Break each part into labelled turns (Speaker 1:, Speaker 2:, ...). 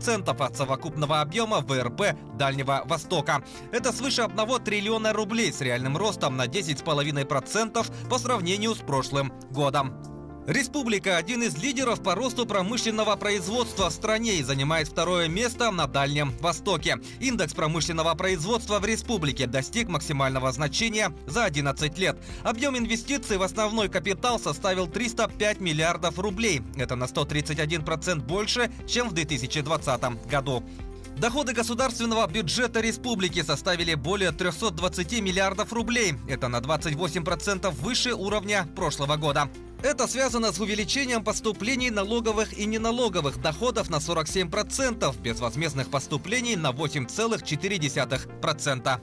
Speaker 1: 10% от совокупного объема ВРП Дальнего Востока. Это свыше 1 триллиона рублей с реальным ростом на 10,5% по сравнению с прошлым годом. Республика – один из лидеров по росту промышленного производства в стране и занимает второе место на Дальнем Востоке. Индекс промышленного производства в республике достиг максимального значения за 11 лет. Объем инвестиций в основной капитал составил 305 миллиардов рублей. Это на 131% больше, чем в 2020 году. Доходы государственного бюджета республики составили более 320 миллиардов рублей. Это на 28% выше уровня прошлого года. Это связано с увеличением поступлений налоговых и неналоговых доходов на 47%, безвозмездных поступлений на 8,4%.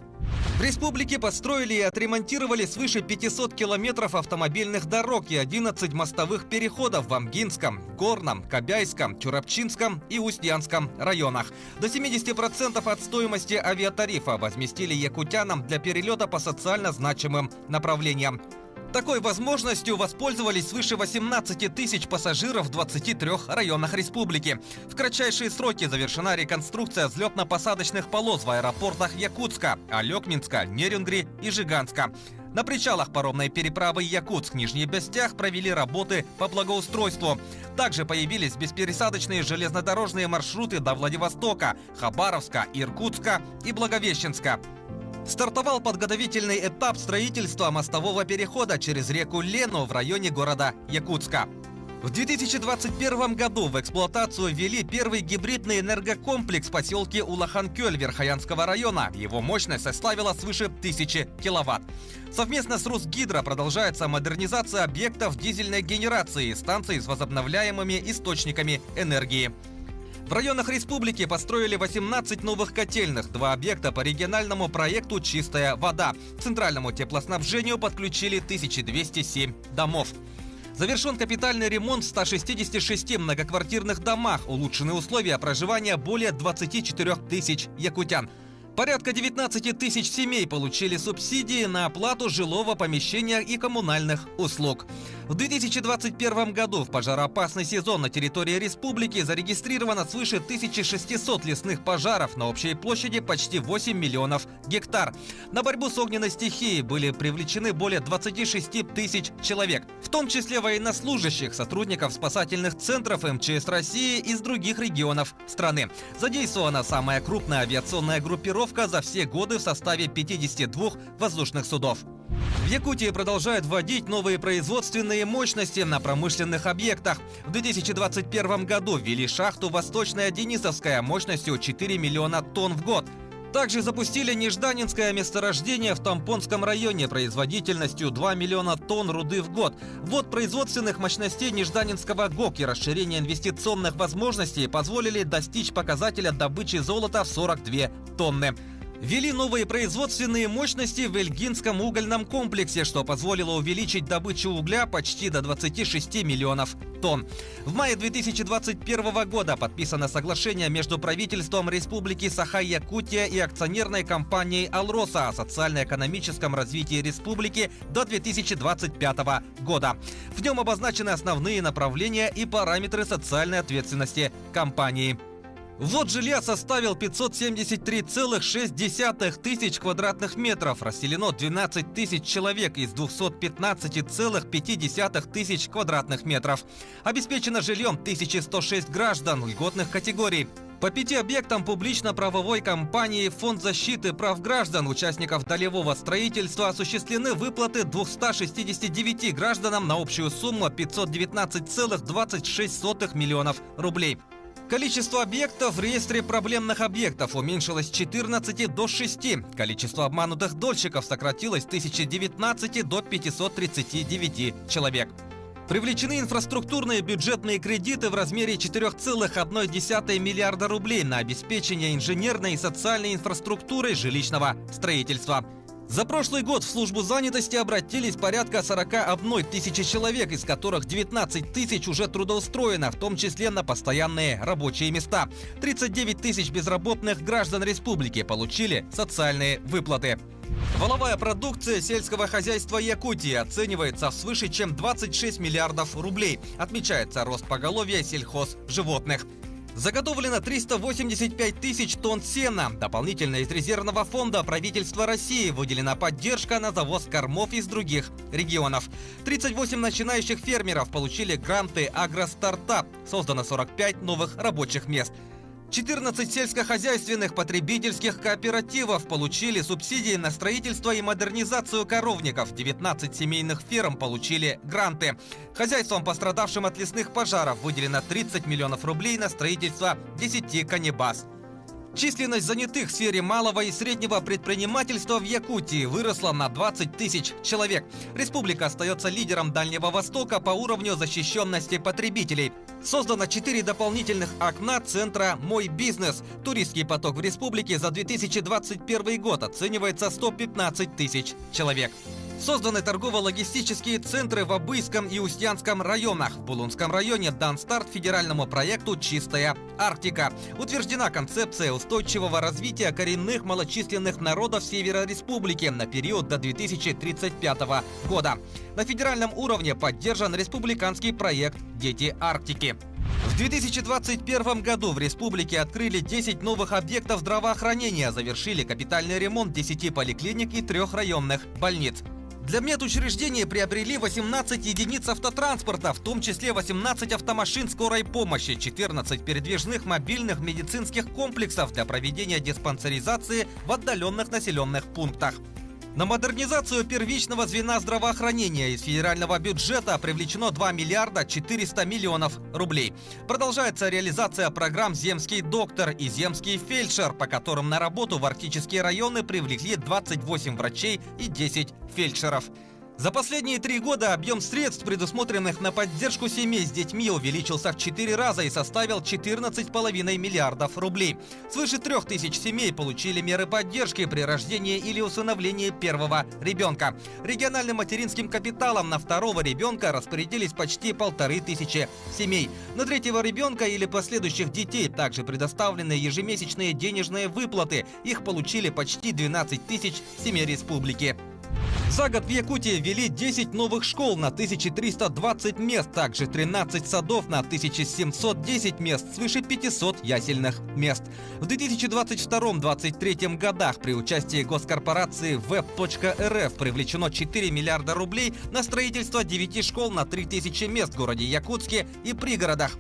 Speaker 1: В республике построили и отремонтировали свыше 500 километров автомобильных дорог и 11 мостовых переходов в Амгинском, Горном, Кобяйском, Чурапчинском и Устьянском районах. До 70% от стоимости авиатарифа возместили якутянам для перелета по социально значимым направлениям. Такой возможностью воспользовались свыше 18 тысяч пассажиров в 23 районах республики. В кратчайшие сроки завершена реконструкция взлетно-посадочных полос в аэропортах Якутска, Алекминска, Нерюнгри и Жиганска. На причалах паромной переправы Якутск-Нижний Бестях провели работы по благоустройству. Также появились беспересадочные железнодорожные маршруты до Владивостока, Хабаровска, Иркутска и Благовещенска. Стартовал подготовительный этап строительства мостового перехода через реку Лену в районе города Якутска. В 2021 году в эксплуатацию ввели первый гибридный энергокомплекс в поселке Улахан-Кёль Верхоянского района. Его мощность составила свыше 1000 киловатт. Совместно с Русгидро продолжается модернизация объектов дизельной генерации и станций с возобновляемыми источниками энергии. В районах республики построили 18 новых котельных, 2 объекта по региональному проекту «Чистая вода». К центральному теплоснабжению подключили 1207 домов. Завершен капитальный ремонт в 166 многоквартирных домах, улучшены условия проживания более 24 тысяч якутян. Порядка 19 тысяч семей получили субсидии на оплату жилого помещения и коммунальных услуг. В 2021 году в пожароопасный сезон на территории республики зарегистрировано свыше 1600 лесных пожаров на общей площади почти 8 миллионов гектар. На борьбу с огненной стихией были привлечены более 26 тысяч человек, в том числе военнослужащих, сотрудников спасательных центров МЧС России из других регионов страны. Задействована самая крупная авиационная группировка за все годы в составе 52 воздушных судов. В Якутии продолжают вводить новые производственные мощности на промышленных объектах. В 2021 году ввели шахту «Восточная Денисовская» мощностью 4 миллиона тонн в год. Также запустили нежданинское месторождение в Тампонском районе производительностью 2 миллиона тонн руды в год. Ввод производственных мощностей Нежданинского ГОК и расширение инвестиционных возможностей позволили достичь показателя добычи золота в 42 тонны. Ввели новые производственные мощности в Эльгинском угольном комплексе, что позволило увеличить добычу угля почти до 26 миллионов тонн. В мае 2021 года подписано соглашение между правительством Республики Саха-Якутия и акционерной компанией «Алроса» о социально-экономическом развитии республики до 2025 года. В нем обозначены основные направления и параметры социальной ответственности компании. Ввод жилья составил 573,6 тысяч квадратных метров. Расселено 12 тысяч человек из 215,5 тысяч квадратных метров. Обеспечено жильем 1106 граждан льготных категорий. По 5 объектам публично-правовой компании «Фонд защиты прав граждан» участников долевого строительства осуществлены выплаты 269 гражданам на общую сумму 519,26 миллионов рублей. Количество объектов в реестре проблемных объектов уменьшилось с 14 до 6. Количество обманутых дольщиков сократилось с 1019 до 539 человек. Привлечены инфраструктурные бюджетные кредиты в размере 4,1 миллиарда рублей на обеспечение инженерной и социальной инфраструктурой жилищного строительства. За прошлый год в службу занятости обратились порядка 41 тысячи человек, из которых 19 тысяч уже трудоустроено, в том числе на постоянные рабочие места. 39 тысяч безработных граждан республики получили социальные выплаты. Валовая продукция сельского хозяйства Якутии оценивается в свыше чем 26 миллиардов рублей. Отмечается рост поголовья сельхозживотных. Заготовлено 385 тысяч тонн сена. Дополнительно из резервного фонда правительства России выделена поддержка на завоз кормов из других регионов. 38 начинающих фермеров получили гранты «Агростартап». Создано 45 новых рабочих мест. 14 сельскохозяйственных потребительских кооперативов получили субсидии на строительство и модернизацию коровников. 19 семейных ферм получили гранты. Хозяйствам, пострадавшим от лесных пожаров, выделено 30 миллионов рублей на строительство 10 конебаз. Численность занятых в сфере малого и среднего предпринимательства в Якутии выросла на 20 тысяч человек. Республика остается лидером Дальнего Востока по уровню защищенности потребителей. Создано 4 дополнительных окна центра «Мой бизнес». Туристский поток в республике за 2021 год оценивается 115 тысяч человек. Созданы торгово-логистические центры в Обыйском и Устьянском районах. В Булунском районе дан старт федеральному проекту «Чистая Арктика». Утверждена концепция устойчивого развития коренных малочисленных народов Севера Республики на период до 2035 года. На федеральном уровне поддержан республиканский проект «Дети Арктики». В 2021 году в республике открыли 10 новых объектов здравоохранения, завершили капитальный ремонт 10 поликлиник и 3 районных больниц. Для медучреждений приобрели 18 единиц автотранспорта, в том числе 18 автомашин скорой помощи, 14 передвижных мобильных медицинских комплексов для проведения диспансеризации в отдаленных населенных пунктах. На модернизацию первичного звена здравоохранения из федерального бюджета привлечено 2 миллиарда 400 миллионов рублей. Продолжается реализация программ «Земский доктор» и «Земский фельдшер», по которым на работу в арктические районы привлекли 28 врачей и 10 фельдшеров. За последние 3 года объем средств, предусмотренных на поддержку семей с детьми, увеличился в 4 раза и составил 14,5 миллиардов рублей. Свыше 3000 семей получили меры поддержки при рождении или усыновлении первого ребенка. Региональным материнским капиталом на второго ребенка распорядились почти 1500 семей. На третьего ребенка или последующих детей также предоставлены ежемесячные денежные выплаты. Их получили почти 12 тысяч семей республики. За год в Якутии ввели 10 новых школ на 1320 мест, также 13 садов на 1710 мест, свыше 500 ясельных мест. В 2022-2023 годах при участии госкорпорации Web.рф привлечено 4 миллиарда рублей на строительство 9 школ на 3000 мест в городе Якутске и пригородах.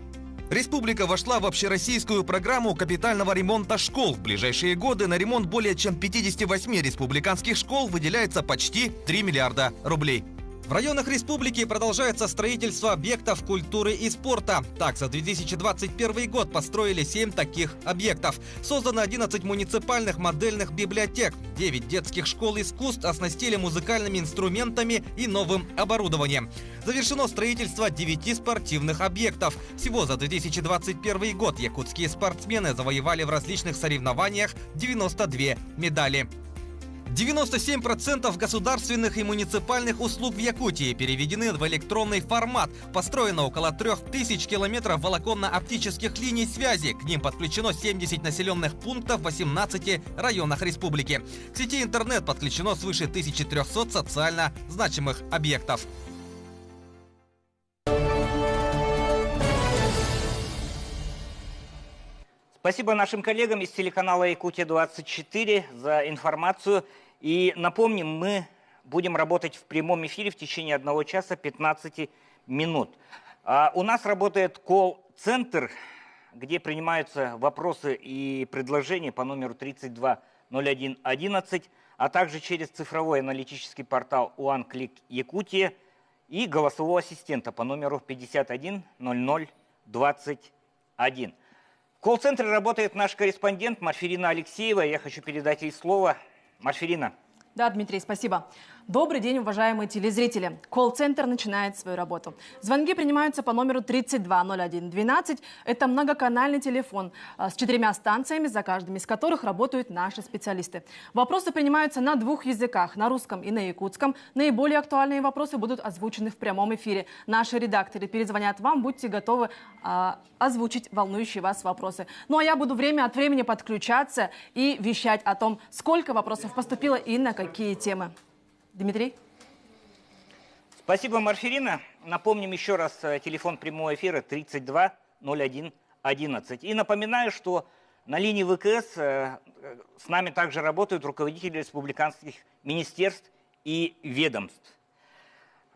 Speaker 1: Республика вошла в общероссийскую программу капитального ремонта школ. В ближайшие годы на ремонт более чем 58 республиканских школ выделяется почти 3 миллиарда рублей. В районах республики продолжается строительство объектов культуры и спорта. Так, за 2021 год построили 7 таких объектов. Создано 11 муниципальных модельных библиотек. 9 детских школ искусств оснастили музыкальными инструментами и новым оборудованием. Завершено строительство 9 спортивных объектов. Всего за 2021 год якутские спортсмены завоевали в различных соревнованиях 92 медали. 97% государственных и муниципальных услуг в Якутии переведены в электронный формат. Построено около 3000 километров волоконно-оптических линий связи. К ним подключено 70 населенных пунктов в 18 районах республики. К сети интернет подключено свыше 1300 социально значимых объектов.
Speaker 2: Спасибо нашим коллегам из телеканала «Якутия-24» за информацию. И напомним, мы будем работать в прямом эфире в течение 1 часа 15 минут. У нас работает колл-центр, где принимаются вопросы и предложения по номеру 320111, а также через цифровой аналитический портал «One-Click Якутия» и голосового ассистента по номеру 510021. В колл-центре работает наш корреспондент Марфирина Алексеева. Я хочу передать ей слово. Марфирина.
Speaker 3: Да, Дмитрий, спасибо. Добрый день, уважаемые телезрители. Колл-центр начинает свою работу. Звонки принимаются по номеру 320112. Это многоканальный телефон с 4 станциями, за каждым из которых работают наши специалисты. Вопросы принимаются на 2 языках, на русском и на якутском. Наиболее актуальные вопросы будут озвучены в прямом эфире. Наши редакторы перезвонят вам, будьте готовы озвучить волнующие вас вопросы. Ну а я буду время от времени подключаться и вещать о том, сколько вопросов поступило и на какие темы. Дмитрий?
Speaker 2: Спасибо, Марфирина. Напомним еще раз телефон прямого эфира 320111. 11. И напоминаю, что на линии ВКС с нами также работают руководители республиканских министерств и ведомств.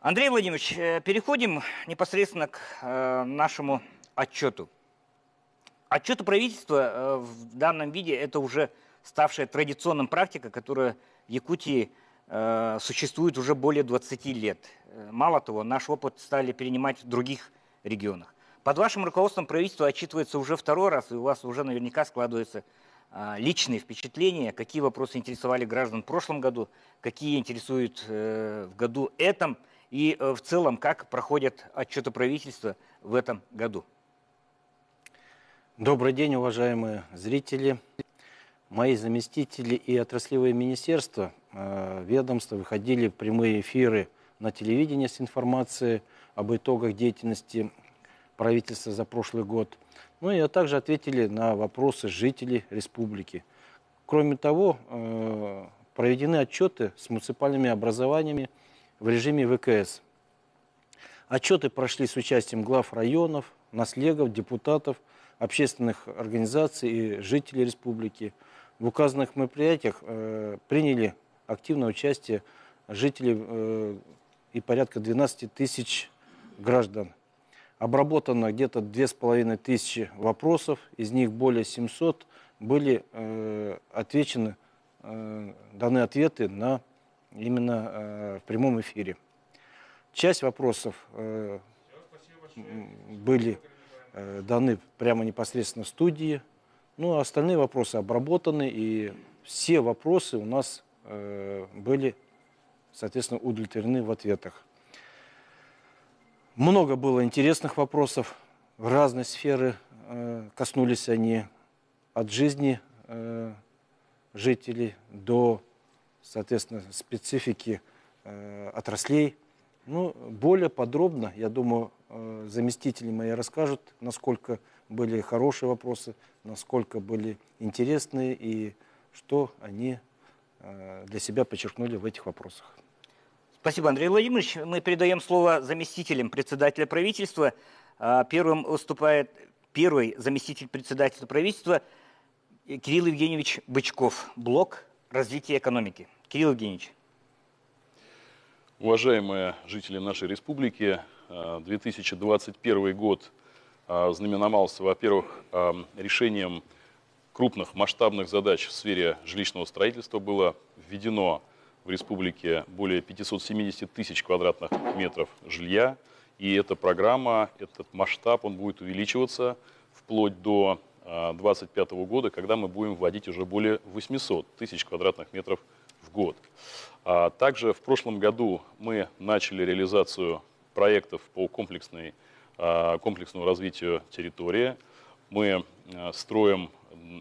Speaker 2: Андрей Владимирович, переходим непосредственно к нашему отчету. Отчеты правительства в данном виде – это уже ставшая традиционной практикой, которая в Якутии существует уже более 20 лет. Мало того, наш опыт стали перенимать в других регионах. Под вашим руководством правительство отчитывается уже второй раз, и у вас уже наверняка складываются личные впечатления, какие вопросы интересовали граждан в прошлом году, какие интересуют в году этом, и в целом, как проходят отчеты правительства в этом году.
Speaker 4: Добрый день, уважаемые зрители. Мои заместители и отраслевые министерства, ведомства выходили в прямые эфиры на телевидении с информацией об итогах деятельности правительства за прошлый год. Ну и также ответили на вопросы жителей республики. Кроме того, проведены отчеты с муниципальными образованиями в режиме ВКС. Отчеты прошли с участием глав районов, наслегов, депутатов, общественных организаций и жителей республики. В указанных мероприятиях приняли активное участие жители и порядка 12 тысяч граждан. Обработано где-то 2500 вопросов, из них более 700 были отвечены, даны ответы именно в прямом эфире. Часть вопросов были даны прямо непосредственно в студии. Ну, а остальные вопросы обработаны, и все вопросы у нас были, соответственно, удовлетворены в ответах. Много было интересных вопросов, в разные сферы коснулись они, от жизни жителей до, соответственно, специфики отраслей. Ну, более подробно, я думаю, заместители мои расскажут, насколько были хорошие вопросы, насколько были интересные и что они для себя подчеркнули в этих вопросах.
Speaker 2: Спасибо, Андрей Владимирович. Мы передаем слово заместителям председателя правительства. Первым выступает первый заместитель председателя правительства Кирилл Евгеньевич Бычков, блок развития экономики. Кирилл Евгеньевич.
Speaker 5: Уважаемые жители нашей республики, 2021 год знаменовался, во-первых, решением крупных масштабных задач в сфере жилищного строительства. Было введено в республике более 570 тысяч квадратных метров жилья. И эта программа, этот масштаб, он будет увеличиваться вплоть до 2025 года, когда мы будем вводить уже более 800 тысяч квадратных метров в год. Также в прошлом году мы начали реализацию проектов по комплексному развитию территории. Мы строим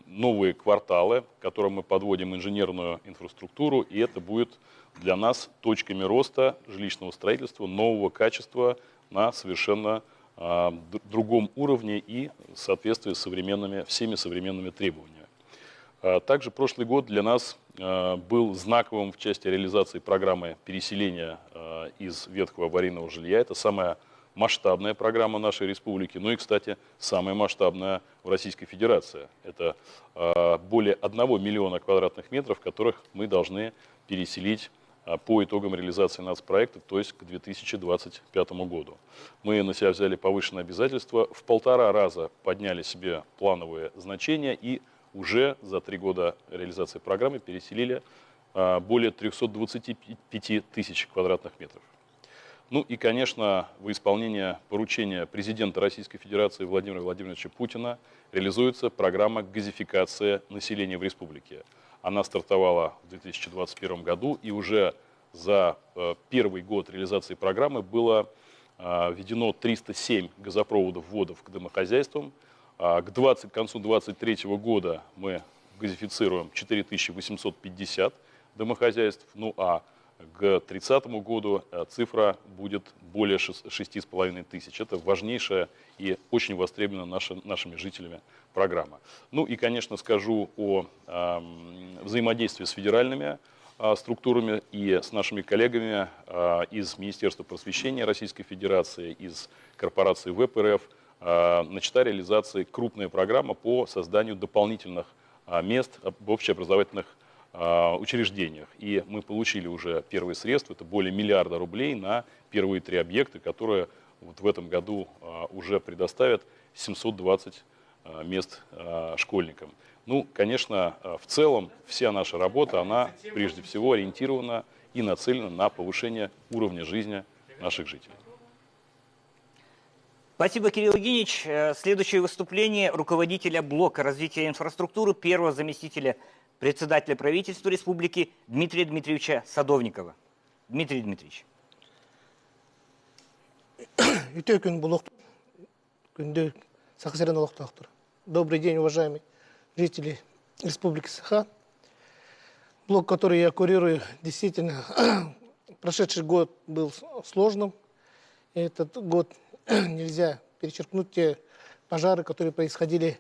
Speaker 5: новые кварталы, к которым мы подводим инженерную инфраструктуру, и это будет для нас точками роста жилищного строительства нового качества на совершенно другом уровне и в соответствии с всеми современными требованиями. Также прошлый год для нас был знаковым в части реализации программы переселения из ветхого аварийного жилья. Это самая масштабная программа нашей республики, ну и, кстати, самая масштабная в Российской Федерации. Это более 1 миллиона квадратных метров, которых мы должны переселить по итогам реализации нацпроекта, то есть к 2025 году. Мы на себя взяли повышенные обязательства, в 1,5 раза подняли себе плановые значения и уже за 3 года реализации программы переселили более 325 тысяч квадратных метров. Ну и, конечно, в исполнение поручения президента Российской Федерации Владимира Владимировича Путина реализуется программа газификации населения в республике. Она стартовала в 2021 году, и уже за первый год реализации программы было введено 307 газопроводов вводов к домохозяйствам. К концу 2023 года мы газифицируем 4850 домохозяйств, ну а к 2030 году цифра будет более 6,5 тысяч. Это важнейшая и очень востребованная нашими жителями программа. Ну и, конечно, скажу о взаимодействии с федеральными структурами и с нашими коллегами из Министерства просвещения Российской Федерации, из корпорации ВЭП РФ. начата реализация крупная программа по созданию дополнительных мест в общеобразовательных учреждениях. И мы получили уже первые средства, это более миллиарда рублей на первые 3 объекта, которые вот в этом году уже предоставят 720 мест школьникам. Ну, конечно, в целом вся наша работа, она прежде всего ориентирована и нацелена на повышение уровня жизни наших жителей.
Speaker 2: Спасибо, Кирилл Евгеньевич. Следующее выступление руководителя блока развития инфраструктуры, первого заместителя председателя правительства республики Дмитрия Дмитриевича Садовникова. Дмитрий Дмитриевич.
Speaker 6: Добрый день, уважаемые жители Республики Саха. Блок, который я курирую, действительно, прошедший год был сложным. Этот год нельзя перечеркнуть те пожары, которые происходили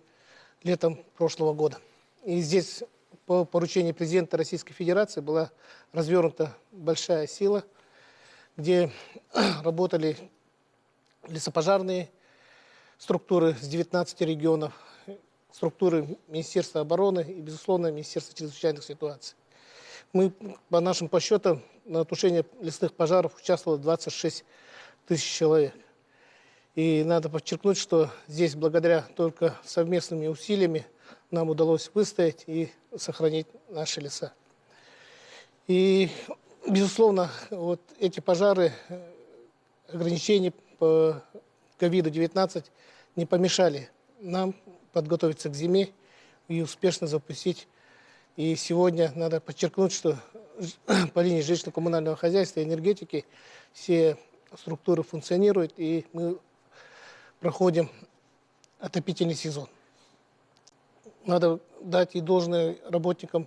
Speaker 6: летом прошлого года. И здесь по поручению президента Российской Федерации была развернута большая сила, где работали лесопожарные структуры с 19 регионов, структуры Министерства обороны и, безусловно, Министерства чрезвычайных ситуаций. Мы, по нашим подсчетам, на тушение лесных пожаров участвовало 26 тысяч человек. И надо подчеркнуть, что здесь благодаря только совместными усилиями нам удалось выстоять и сохранить наши леса. И, безусловно, вот эти пожары, ограничения по COVID-19 не помешали нам подготовиться к зиме и успешно запустить. И сегодня надо подчеркнуть, что по линии жилищно-коммунального хозяйства и энергетики все структуры функционируют, и мы проходим отопительный сезон. Надо дать и должное работникам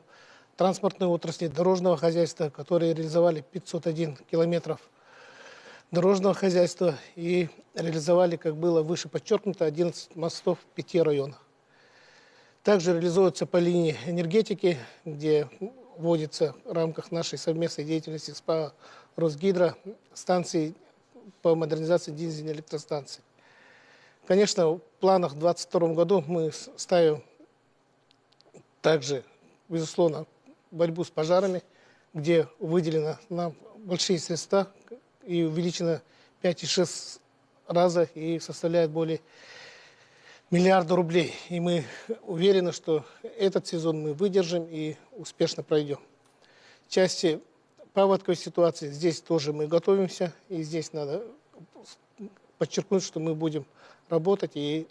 Speaker 6: транспортной отрасли, дорожного хозяйства, которые реализовали 501 километров дорожного хозяйства и реализовали, как было выше подчеркнуто, 11 мостов в 5 районах. Также реализуется по линии энергетики, где вводится в рамках нашей совместной деятельности с Росгидро станции по модернизации дизельной электростанции. Конечно, в планах в 2022 году мы ставим также, безусловно, борьбу с пожарами, где выделено нам большие средства и увеличено 5,6 раза и составляет более миллиарда рублей. И мы уверены, что этот сезон мы выдержим и успешно пройдем. В части паводковой ситуации здесь тоже мы готовимся, и здесь надо подчеркнуть, что мы будем работать и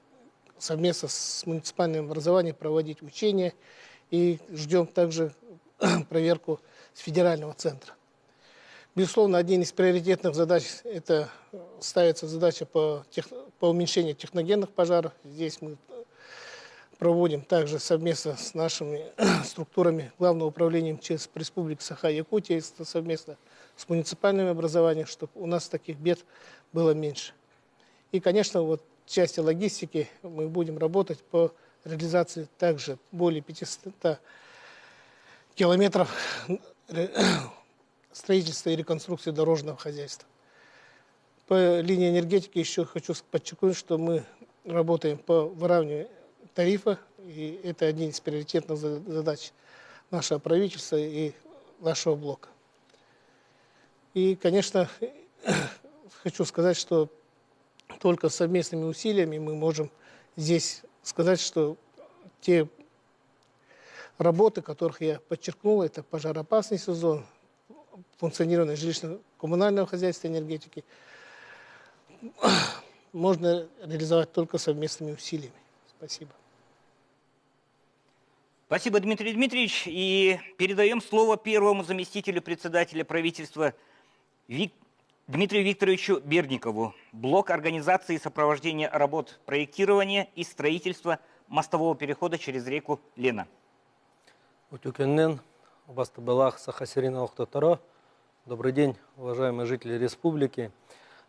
Speaker 6: совместно с муниципальным образованием проводить учения, и ждем также проверку с федерального центра. Безусловно, одним из приоритетных задач это ставится задача по уменьшению техногенных пожаров. Здесь мы проводим также совместно с нашими структурами Главного управления МЧС Республики Саха-Якутия, совместно с муниципальным образованием, чтобы у нас таких бед было меньше. И, конечно, вот в части логистики мы будем работать по реализации также более 500 километров строительства и реконструкции дорожного хозяйства. По линии энергетики еще хочу подчеркнуть, что мы работаем по выравниванию тарифа, и это один из приоритетных задач нашего правительства и нашего блока. И, конечно, хочу сказать, что только совместными усилиями мы можем здесь сказать, что те работы, которых я подчеркнул, это пожароопасный сезон, функционирование жилищно-коммунального хозяйства и энергетики, можно реализовать только совместными усилиями. Спасибо.
Speaker 2: Спасибо, Дмитрий Дмитриевич. И передаем слово первому заместителю председателя правительства Дмитрию Викторовичу Бердникову. Блок организации и сопровождения работ проектирования и строительства мостового перехода через реку Лена.
Speaker 7: Добрый день, уважаемые жители республики.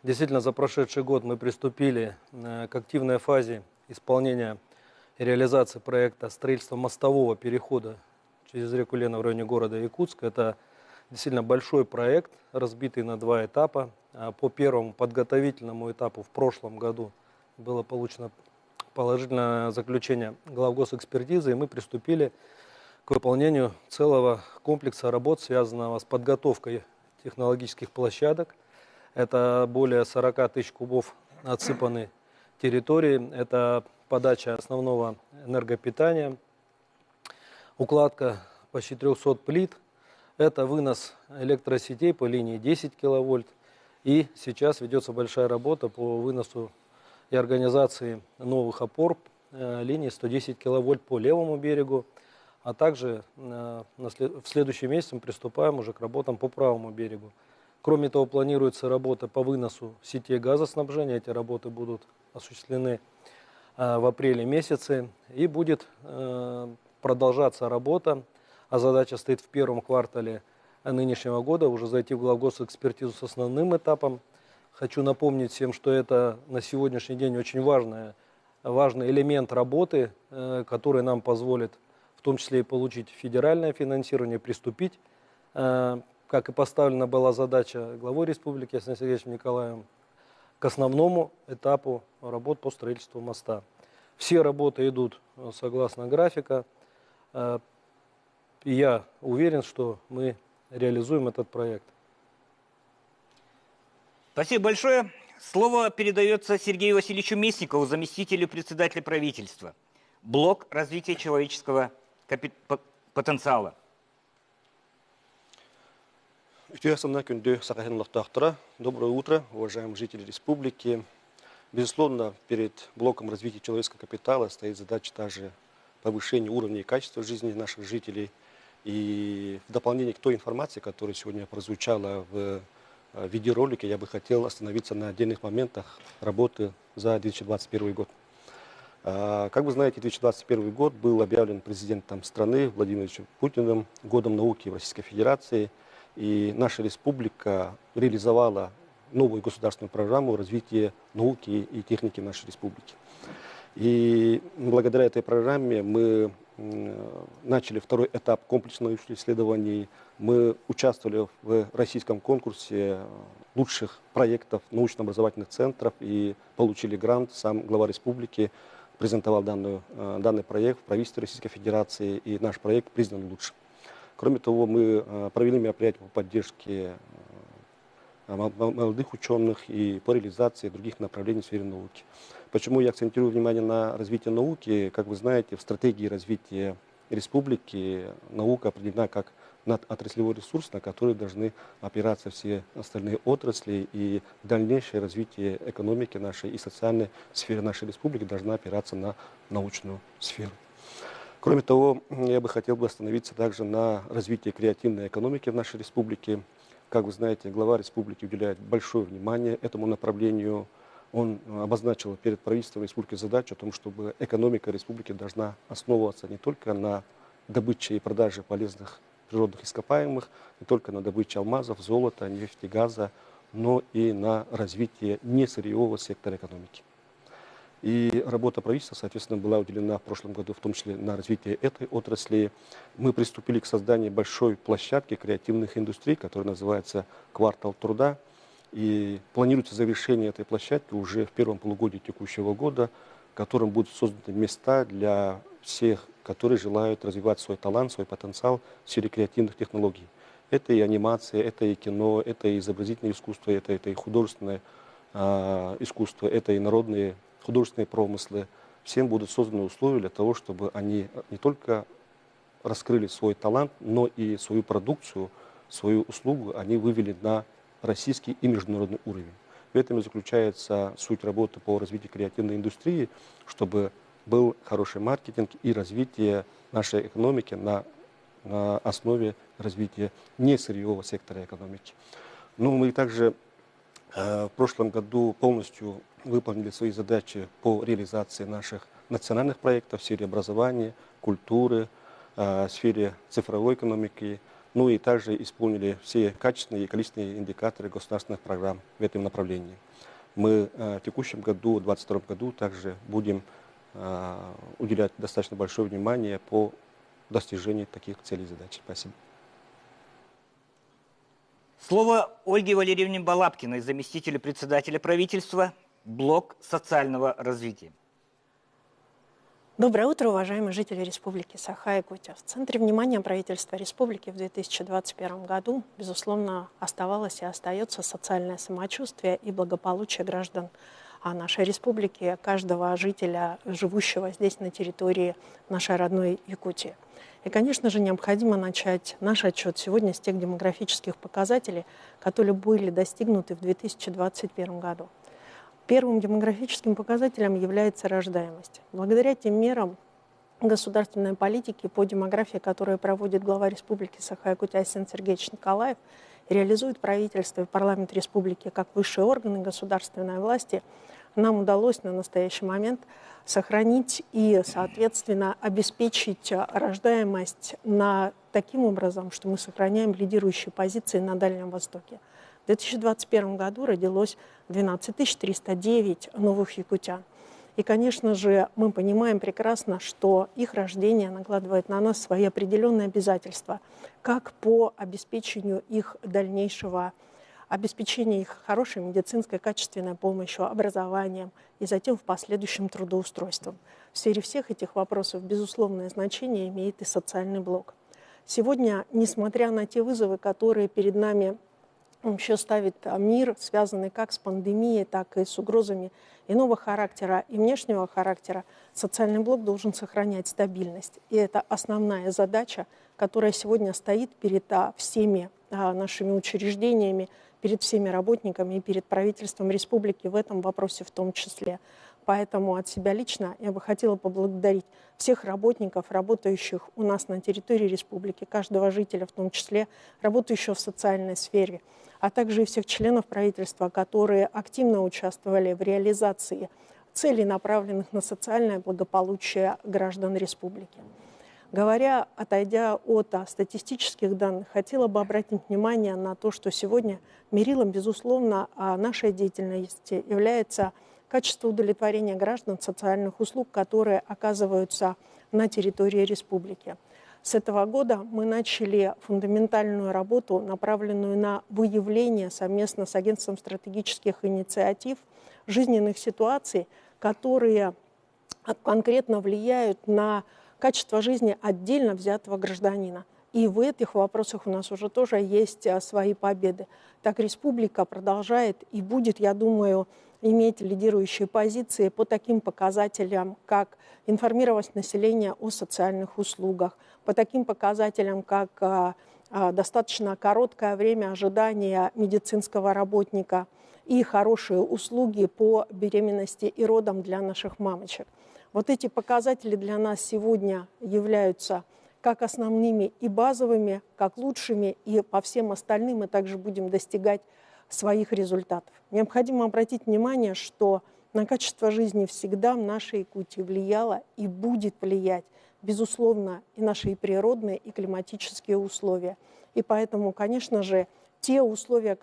Speaker 7: Действительно, за прошедший год мы приступили к активной фазе исполнения и реализации проекта строительства мостового перехода через реку Лена в районе города Якутск. Это действительно большой проект, разбитый на 2 этапа. По первому подготовительному этапу в прошлом году было получено положительное заключение главгосэкспертизы, и мы приступили к выполнению целого комплекса работ, связанного с подготовкой технологических площадок. Это более 40 тысяч кубов отсыпанной территории, это подача основного энергопитания, укладка почти 300 плит, это вынос электросетей по линии 10 киловольт. И сейчас ведется большая работа по выносу и организации новых опор линии 110 киловольт по левому берегу, а также в следующем месяце мы приступаем уже к работам по правому берегу. Кроме того, планируется работа по выносу сетей газоснабжения. Эти работы будут осуществлены в апреле месяце. И будет продолжаться работа, а задача стоит в первом квартале нынешнего года уже зайти в главгосэкспертизу с основным этапом. Хочу напомнить всем, что это на сегодняшний день очень важный элемент работы, который нам позволит в том числе и получить федеральное финансирование, приступить, как и поставлена была задача главой республики Александром Сергеевичем Николаевым, к основному этапу работ по строительству моста. Все работы идут согласно графика, и я уверен, что мы реализуем этот проект.
Speaker 2: Спасибо большое. Слово передается Сергею Васильевичу Местникову, заместителю председателя правительства. Блок развития человеческого потенциала.
Speaker 8: Доброе утро, уважаемые жители республики. Безусловно, перед блоком развития человеческого капитала стоит задача также повышения уровня и качества жизни наших жителей. И в дополнение к той информации, которая сегодня прозвучала в видеоролике, я бы хотел остановиться на отдельных моментах работы за 2021 год. Как вы знаете, 2021 год был объявлен президентом страны Владимиром Путиным годом науки в Российской Федерации. И наша республика реализовала новую государственную программу развития науки и техники в нашей республике. И благодаря этой программе мы начали второй этап комплексных научных исследований. Мы участвовали в российском конкурсе лучших проектов научно-образовательных центров и получили грант. Сам глава республики презентовал данный проект в правительстве Российской Федерации, и наш проект признан лучшим. Кроме того, мы провели мероприятия по поддержке молодых ученых и по реализации других направлений в сфере науки. Почему я акцентирую внимание на развитии науки? Как вы знаете, в стратегии развития республики наука определена как отраслевой ресурс, на который должны опираться все остальные отрасли, и дальнейшее развитие экономики нашей и социальной сферы нашей республики должна опираться на научную сферу. Кроме того, я бы хотел остановиться также на развитии креативной экономики в нашей республике. Как вы знаете, глава республики уделяет большое внимание этому направлению. Он обозначил перед правительством республики задачу о том, чтобы экономика республики должна основываться не только на добыче и продаже полезных природных ископаемых, не только на добыче алмазов, золота, нефти, газа, но и на развитии несырьевого сектора экономики. И работа правительства, соответственно, была уделена в прошлом году, в том числе на развитие этой отрасли. Мы приступили к созданию большой площадки креативных индустрий, которая называется «Квартал труда». И планируется завершение этой площадки уже в первом полугодии текущего года, в котором будут созданы места для всех, которые желают развивать свой талант, свой потенциал в сфере креативных технологий. Это и анимация, это и кино, это и изобразительное искусство, это и художественное искусство, это и народные художественные промыслы. Всем будут созданы условия для того, чтобы они не только раскрыли свой талант, но и свою продукцию, свою услугу они вывели на российский и международный уровень. В этом и заключается суть работы по развитию креативной индустрии, чтобы был хороший маркетинг и развитие нашей экономики на основе развития несырьевого сектора экономики. Ну, мы также в прошлом году полностью выполнили свои задачи по реализации наших национальных проектов в сфере образования, культуры, в сфере цифровой экономики. Ну и также исполнили все качественные и количественные индикаторы государственных программ в этом направлении. Мы в текущем году, в 2022 году, также будем уделять достаточно большое внимание по достижению таких целей и задач. Спасибо.
Speaker 2: Слово Ольге Валерьевне Балабкиной, заместителю председателя правительства. блок социального развития.
Speaker 9: Доброе утро, уважаемые жители Республики Саха-Якутия. В центре внимания правительства республики в 2021 году, безусловно, оставалось и остается социальное самочувствие и благополучие граждан нашей республики, каждого жителя, живущего здесь на территории нашей родной Якутии. И, конечно же, необходимо начать наш отчет сегодня с тех демографических показателей, которые были достигнуты в 2021 году. Первым демографическим показателем является рождаемость. Благодаря тем мерам государственной политики по демографии, которые проводит глава Республики Саха-Якутия Айсен Сергеевич Николаев, реализует правительство и парламент республики как высшие органы государственной власти, нам удалось на настоящий момент сохранить и, соответственно, обеспечить рождаемость таким образом, что мы сохраняем лидирующие позиции на Дальнем Востоке. В 2021 году родилось 12 309 новых якутян. И, конечно же, мы понимаем прекрасно, что их рождение накладывает на нас свои определенные обязательства, как по обеспечению их дальнейшего, обеспечению их хорошей медицинской качественной помощью, образованием и затем в последующем трудоустройством. В сфере всех этих вопросов безусловное значение имеет и социальный блок. Сегодня, несмотря на те вызовы, которые перед нами еще ставит мир, связанный как с пандемией, так и с угрозами иного характера и внешнего характера, социальный блок должен сохранять стабильность. И это основная задача, которая сегодня стоит перед всеми нашими учреждениями, перед всеми работниками и перед правительством республики в этом вопросе в том числе. Поэтому от себя лично я бы хотела поблагодарить всех работников, работающих у нас на территории республики, каждого жителя, в том числе работающего в социальной сфере, а также и всех членов правительства, которые активно участвовали в реализации целей, направленных на социальное благополучие граждан республики. Отойдя от статистических данных, хотела бы обратить внимание на то, что сегодня мерилом, безусловно, нашей деятельности является качество удовлетворения граждан социальных услуг, которые оказываются на территории республики. С этого года мы начали фундаментальную работу, направленную на выявление совместно с Агентством стратегических инициатив жизненных ситуаций, которые конкретно влияют на качество жизни отдельно взятого гражданина. И в этих вопросах у нас уже тоже есть свои победы. Так республика продолжает и будет, я думаю, иметь лидирующие позиции по таким показателям, как информированность населения о социальных услугах, по таким показателям, как достаточно короткое время ожидания медицинского работника и хорошие услуги по беременности и родам для наших мамочек. Вот эти показатели для нас сегодня являются как основными и базовыми, как лучшими, и по всем остальным мы также будем достигать своих результатов. Необходимо обратить внимание, что на качество жизни всегда в нашей Якутии влияло и будет влиять, безусловно, и наши и природные, и климатические условия. И поэтому, конечно же, те условия,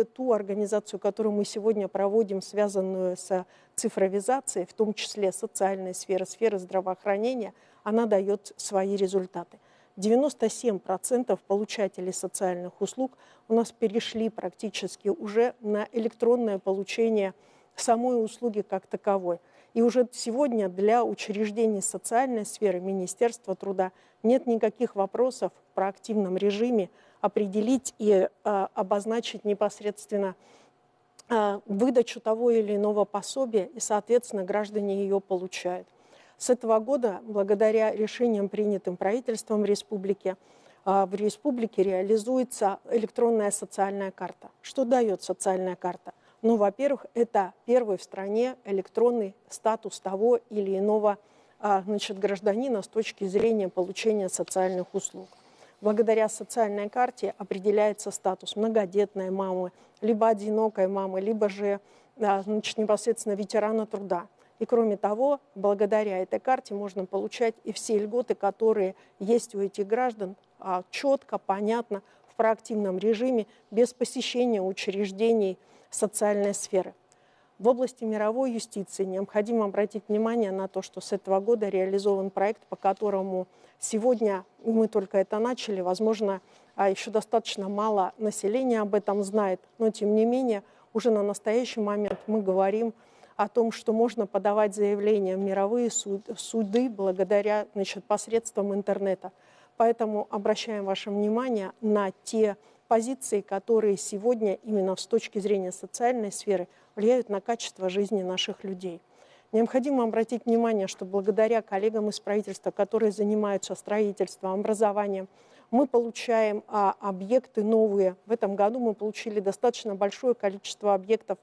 Speaker 9: ту организацию, которую мы сегодня проводим, связанную с цифровизацией, в том числе социальной сферы, сферы здравоохранения, она дает свои результаты. 97% получателей социальных услуг у нас перешли практически уже на электронное получение самой услуги как таковой. И уже сегодня для учреждений социальной сферы Министерства труда нет никаких вопросов в проактивном режиме определить и обозначить непосредственно выдачу того или иного пособия, и, соответственно, граждане ее получают. С этого года, благодаря решениям, принятым правительством республики, в республике реализуется электронная социальная карта. Что дает социальная карта? Ну, во-первых, это первый в стране электронный статус того или иного гражданина с точки зрения получения социальных услуг. Благодаря социальной карте определяется статус многодетной мамы, либо одинокой мамы, либо же непосредственно ветерана труда. И кроме того, благодаря этой карте можно получать и все льготы, которые есть у этих граждан, четко, понятно, в проактивном режиме, без посещения учреждений социальной сферы. В области мировой юстиции необходимо обратить внимание на то, что с этого года реализован проект, по которому сегодня мы только это начали, возможно, еще достаточно мало населения об этом знает, но тем не менее уже на настоящий момент мы говорим о том, что можно подавать заявления в мировые суды благодаря, посредством интернета. Поэтому обращаем ваше внимание на те позиции, которые сегодня именно с точки зрения социальной сферы влияют на качество жизни наших людей. Необходимо обратить внимание, что благодаря коллегам из правительства, которые занимаются строительством, образованием, мы получаем объекты новые. В этом году мы получили достаточно большое количество объектов,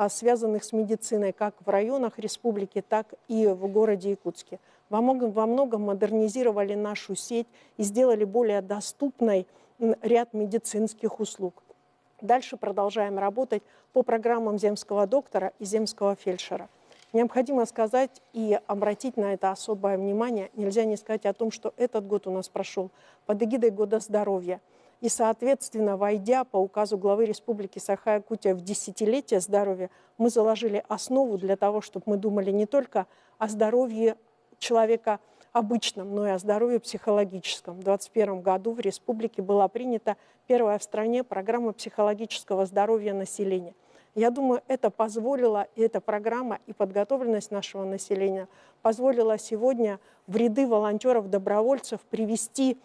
Speaker 9: связанных с медициной, как в районах республики, так и в городе Якутске. Во многом модернизировали нашу сеть и сделали более доступной ряд медицинских услуг. Дальше продолжаем работать по программам земского доктора и земского фельдшера. Необходимо сказать и обратить на это особое внимание. Нельзя не сказать о том, что этот год у нас прошел под эгидой Года здоровья. И, соответственно, войдя по указу главы Республики Саха-Якутия в десятилетие здоровья, мы заложили основу для того, чтобы мы думали не только о здоровье человека обычном, но и о здоровье психологическом. В 2021 году в республике была принята первая в стране программа психологического здоровья населения. Я думаю, это позволило, и эта программа, и подготовленность нашего населения позволила сегодня в ряды волонтеров-добровольцев привести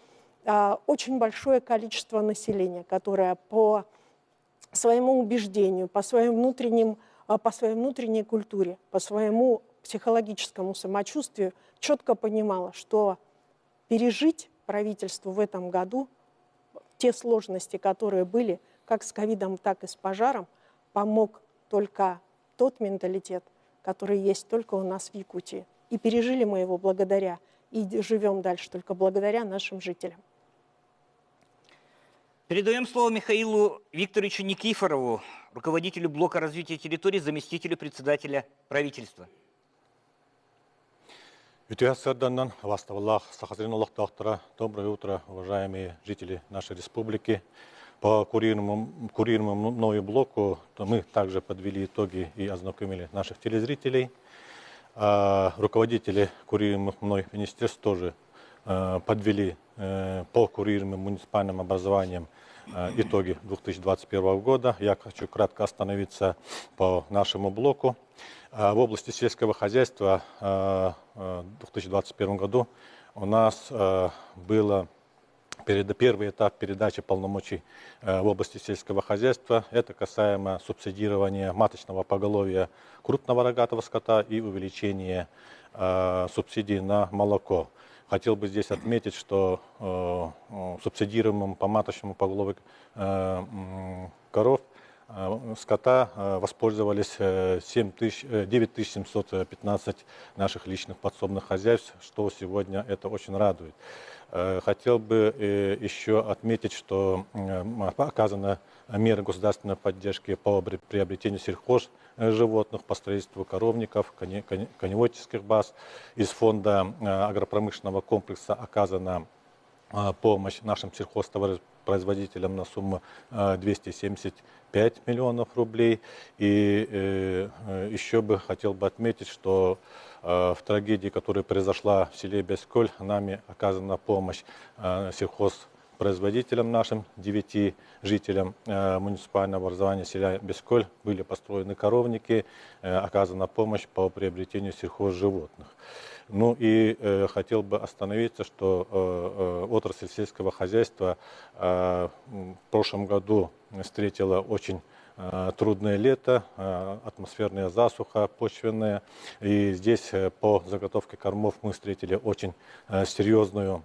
Speaker 9: очень большое количество населения, которое по своему убеждению, по своей внутренней культуре, по своему психологическому самочувствию четко понимало, что пережить правительству в этом году те сложности, которые были как с ковидом, так и с пожаром, помог только тот менталитет, который есть только у нас в Якутии. И пережили мы его благодаря, и живем дальше только благодаря нашим жителям.
Speaker 2: Передаем слово Михаилу Викторовичу Никифорову, руководителю блока развития территорий, заместителю председателя правительства.
Speaker 10: Доброе утро, уважаемые жители нашей республики. По курируемому мною блоку мы также подвели итоги и ознакомили наших телезрителей. Руководители курируемых мной министерств тоже подвели по курируемым муниципальным образованиям итоги 2021 года. Я хочу кратко остановиться по нашему блоку. В области сельского хозяйства в 2021 году у нас было первый этап передачи полномочий в области сельского хозяйства. Это касаемо субсидирования маточного поголовья крупного рогатого скота и увеличения субсидий на молоко. Хотел бы здесь отметить, что субсидируемым по маточному поголовью коров скота воспользовались 9715 наших личных подсобных хозяйств, что сегодня это очень радует. Хотел бы еще отметить, что оказаны меры государственной поддержки по приобретению сельхозживотных, по строительству коровников, коневодческих баз. Из фонда агропромышленного комплекса оказана помощь нашим сельхозтоваропроизводителям на сумму 275 миллионов рублей. И еще бы хотел бы отметить, что в трагедии, которая произошла в селе Бесколь, нами оказана помощь сельхозпроизводителям нашим, 9 жителям муниципального образования села Бесколь. Были построены коровники, оказана помощь по приобретению сельхозживотных. Ну и хотел бы остановиться, что отрасль сельского хозяйства в прошлом году встретила очень трудное лето, атмосферная засуха почвенная. И здесь по заготовке кормов мы встретили очень серьезную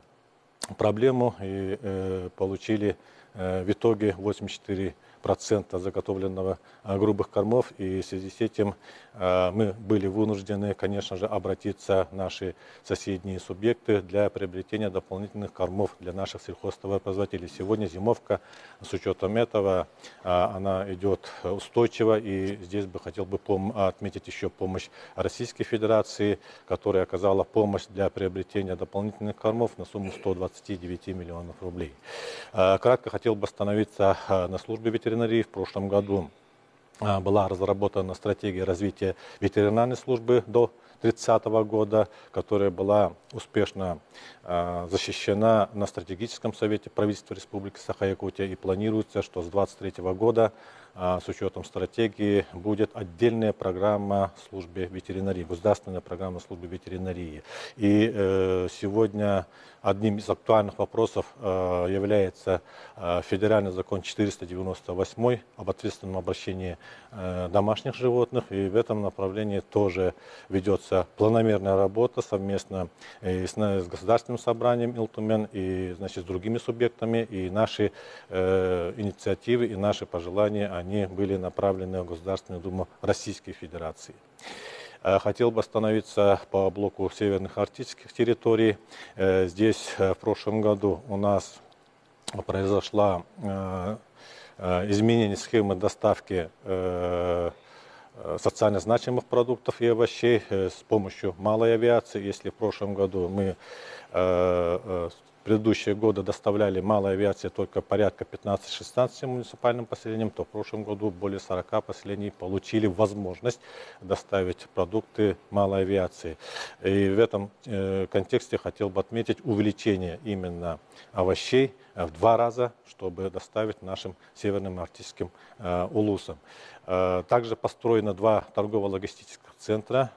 Speaker 10: проблему и получили в итоге 84% заготовленного грубых кормов. И в связи с этим мы были вынуждены, конечно же, обратиться в наши соседние субъекты для приобретения дополнительных кормов для наших сельхозтоваропроизводителей. Сегодня зимовка, с учетом этого, она идет устойчиво. И здесь бы хотел бы отметить еще помощь Российской Федерации, которая оказала помощь для приобретения дополнительных кормов на сумму 129 миллионов рублей. Кратко хотел бы остановиться на службе ветеринарии. В прошлом году была разработана стратегия развития ветеринарной службы до 2030 года, которая была успешно защищена на стратегическом совете правительства Республики Саха-Якутия. И планируется, что с 2023 года с учетом стратегии будет отдельная программа службы ветеринарии, государственная программа службы ветеринарии. И сегодня одним из актуальных вопросов является федеральный закон 498 об ответственном обращении домашних животных. И в этом направлении тоже ведется планомерная работа совместно и с Государственным собранием Илтумен, и значит, с другими субъектами. И наши инициативы и наши пожелания, они были направлены в Государственную Думу Российской Федерации. Хотел бы остановиться по блоку северных арктических территорий. Здесь в прошлом году у нас произошло изменение схемы доставки социально значимых продуктов и овощей с помощью малой авиации. Если в прошлом году мы предыдущие годы доставляли малой авиации только порядка 15-16 муниципальным поселениям, то в прошлом году более 40 поселений получили возможность доставить продукты малой авиации. И в этом контексте хотел бы отметить увеличение именно овощей в 2 раза, чтобы доставить нашим северным арктическим улусам. Также построено 2 торгово-логистических центра,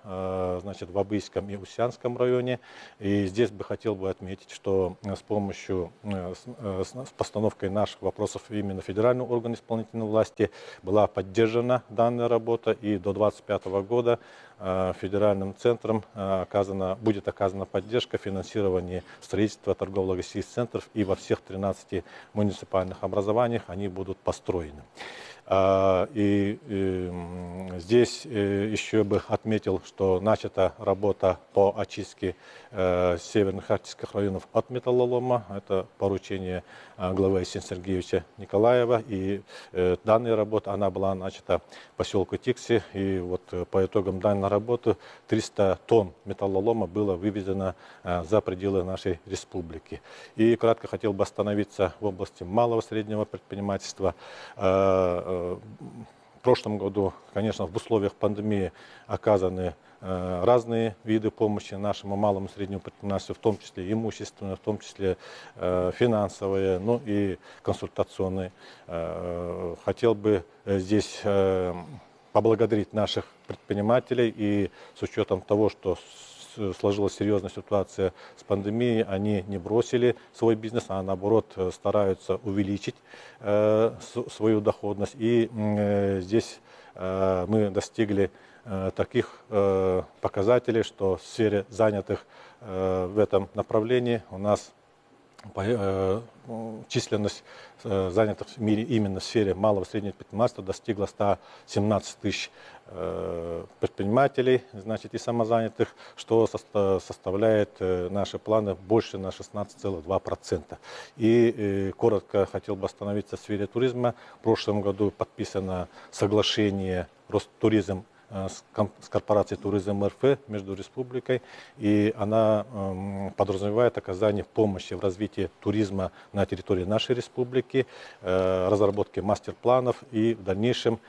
Speaker 10: значит, в Абыйском и Устьянском районе. И здесь бы хотел бы отметить, что с помощью, с постановкой наших вопросов именно федерального органа исполнительной власти была поддержана данная работа. И до 2025 года федеральным центром будет оказана поддержка финансирования строительства торгово-логистических центров, и во всех 13 муниципальных образованиях они будут построены. И здесь еще бы отметил, что начата работа по очистке северных арктических районов от металлолома. Это поручение главы Арсения Сергеевича Николаева. И данная работа, она была начата в поселке Тикси. И вот по итогам данной работы 300 тонн металлолома было вывезено за пределы нашей республики. И кратко хотел бы остановиться в области малого и среднего предпринимательства. В прошлом году, конечно, в условиях пандемии оказаны разные виды помощи нашему малому и среднему предпринимательству, в том числе имущественные, в том числе финансовые, ну и консультационные. Хотел бы здесь поблагодарить наших предпринимателей, и с учетом того, что сложилась серьезная ситуация с пандемией, они не бросили свой бизнес, а наоборот стараются увеличить свою доходность. И здесь мы достигли таких показателей, что в сфере занятых в этом направлении у нас численность занятых в мире именно в сфере малого и среднего предпринимательства достигла 117 тысяч предпринимателей, значит, и самозанятых, что составляет наши планы больше на 16,2%. И коротко хотел бы остановиться в сфере туризма. В прошлом году подписано соглашение Ростуризм с корпорацией «Туризм РФ» между республикой, и она подразумевает оказание помощи в развитии туризма на территории нашей республики, разработки мастер-планов, и в дальнейшем,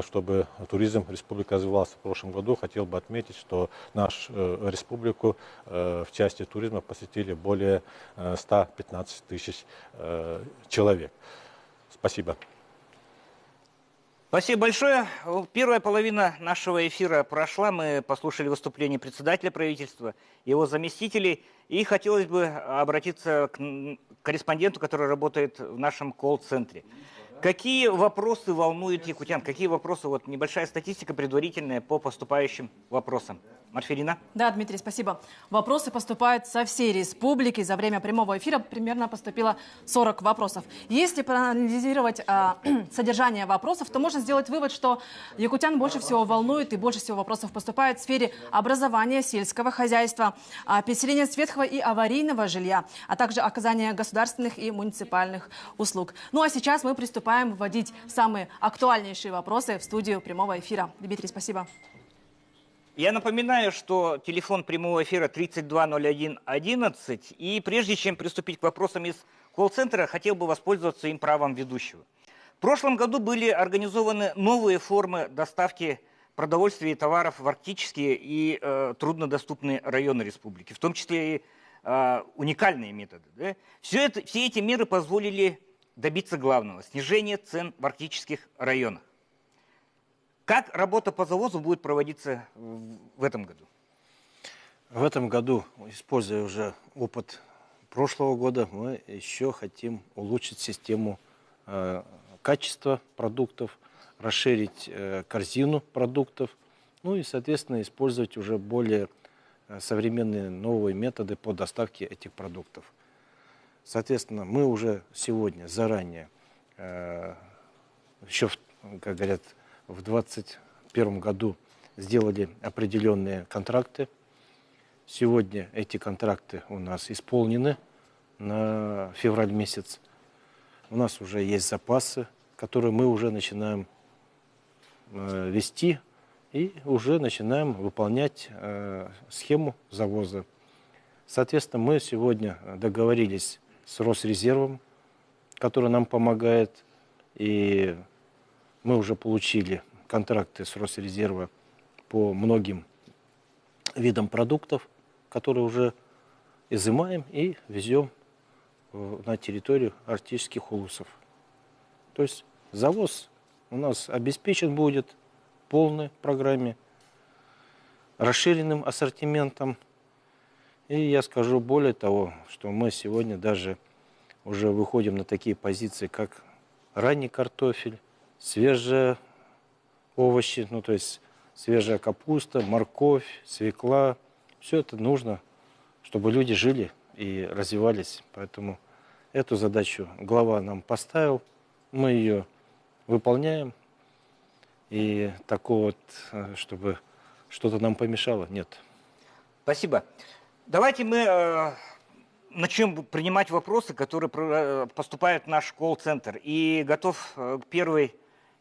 Speaker 10: чтобы туризм республики развивался. В прошлом году хотел бы отметить, что нашу республику в части туризма посетили более 115 тысяч человек. Спасибо.
Speaker 2: Спасибо большое. Первая половина нашего эфира прошла. Мы послушали выступление председателя правительства, его заместителей. И хотелось бы обратиться к корреспонденту, который работает в нашем колл-центре. Какие вопросы волнуют якутян? Какие вопросы? Вот небольшая статистика предварительная по поступающим вопросам. Марферина?
Speaker 3: Да, Дмитрий, спасибо. Вопросы поступают со всей республики. За время прямого эфира примерно поступило 40 вопросов. Если проанализировать содержание вопросов, то можно сделать вывод, что якутян больше всего волнует и больше всего вопросов поступает в сфере образования, сельского хозяйства, переселения с ветхого и аварийного жилья, а также оказания государственных и муниципальных услуг. Ну а сейчас мы приступаем вводить самые актуальнейшие вопросы в студию прямого эфира. Дмитрий, спасибо.
Speaker 2: Я напоминаю, что телефон прямого эфира 320111. И прежде чем приступить к вопросам из колл-центра, хотел бы воспользоваться им правом ведущего. В прошлом году были организованы новые формы доставки продовольствия и товаров в арктические и труднодоступные районы республики, в том числе и уникальные методы. Да? Все эти меры позволили добиться главного – снижения цен в арктических районах. Как работа по завозу будет проводиться в этом году?
Speaker 4: В этом году, используя уже опыт прошлого года, мы еще хотим улучшить систему качества продуктов, расширить корзину продуктов, ну и, соответственно, использовать уже более современные новые методы по доставке этих продуктов. Соответственно, мы уже сегодня заранее, еще, как говорят, в 2021 году сделали определенные контракты. Сегодня эти контракты у нас исполнены на февраль месяц. У нас уже есть запасы, которые мы уже начинаем вести и уже начинаем выполнять схему завоза. Соответственно, мы сегодня договорились с Росрезервом, который нам помогает, и мы уже получили контракты с Росрезерва по многим видам продуктов, которые уже изымаем и везем на территорию арктических улусов. То есть завоз у нас обеспечен будет в полной программе, расширенным ассортиментом. И я скажу более того, что мы сегодня даже уже выходим на такие позиции, как ранний картофель, свежие овощи, ну то есть свежая капуста, морковь, свекла. Все это нужно, чтобы люди жили и развивались. Поэтому эту задачу глава нам поставил, мы ее выполняем. И такого вот, чтобы что-то нам помешало, нет.
Speaker 2: Спасибо. Давайте мы начнем принимать вопросы, которые поступают в наш колл-центр. И готов первый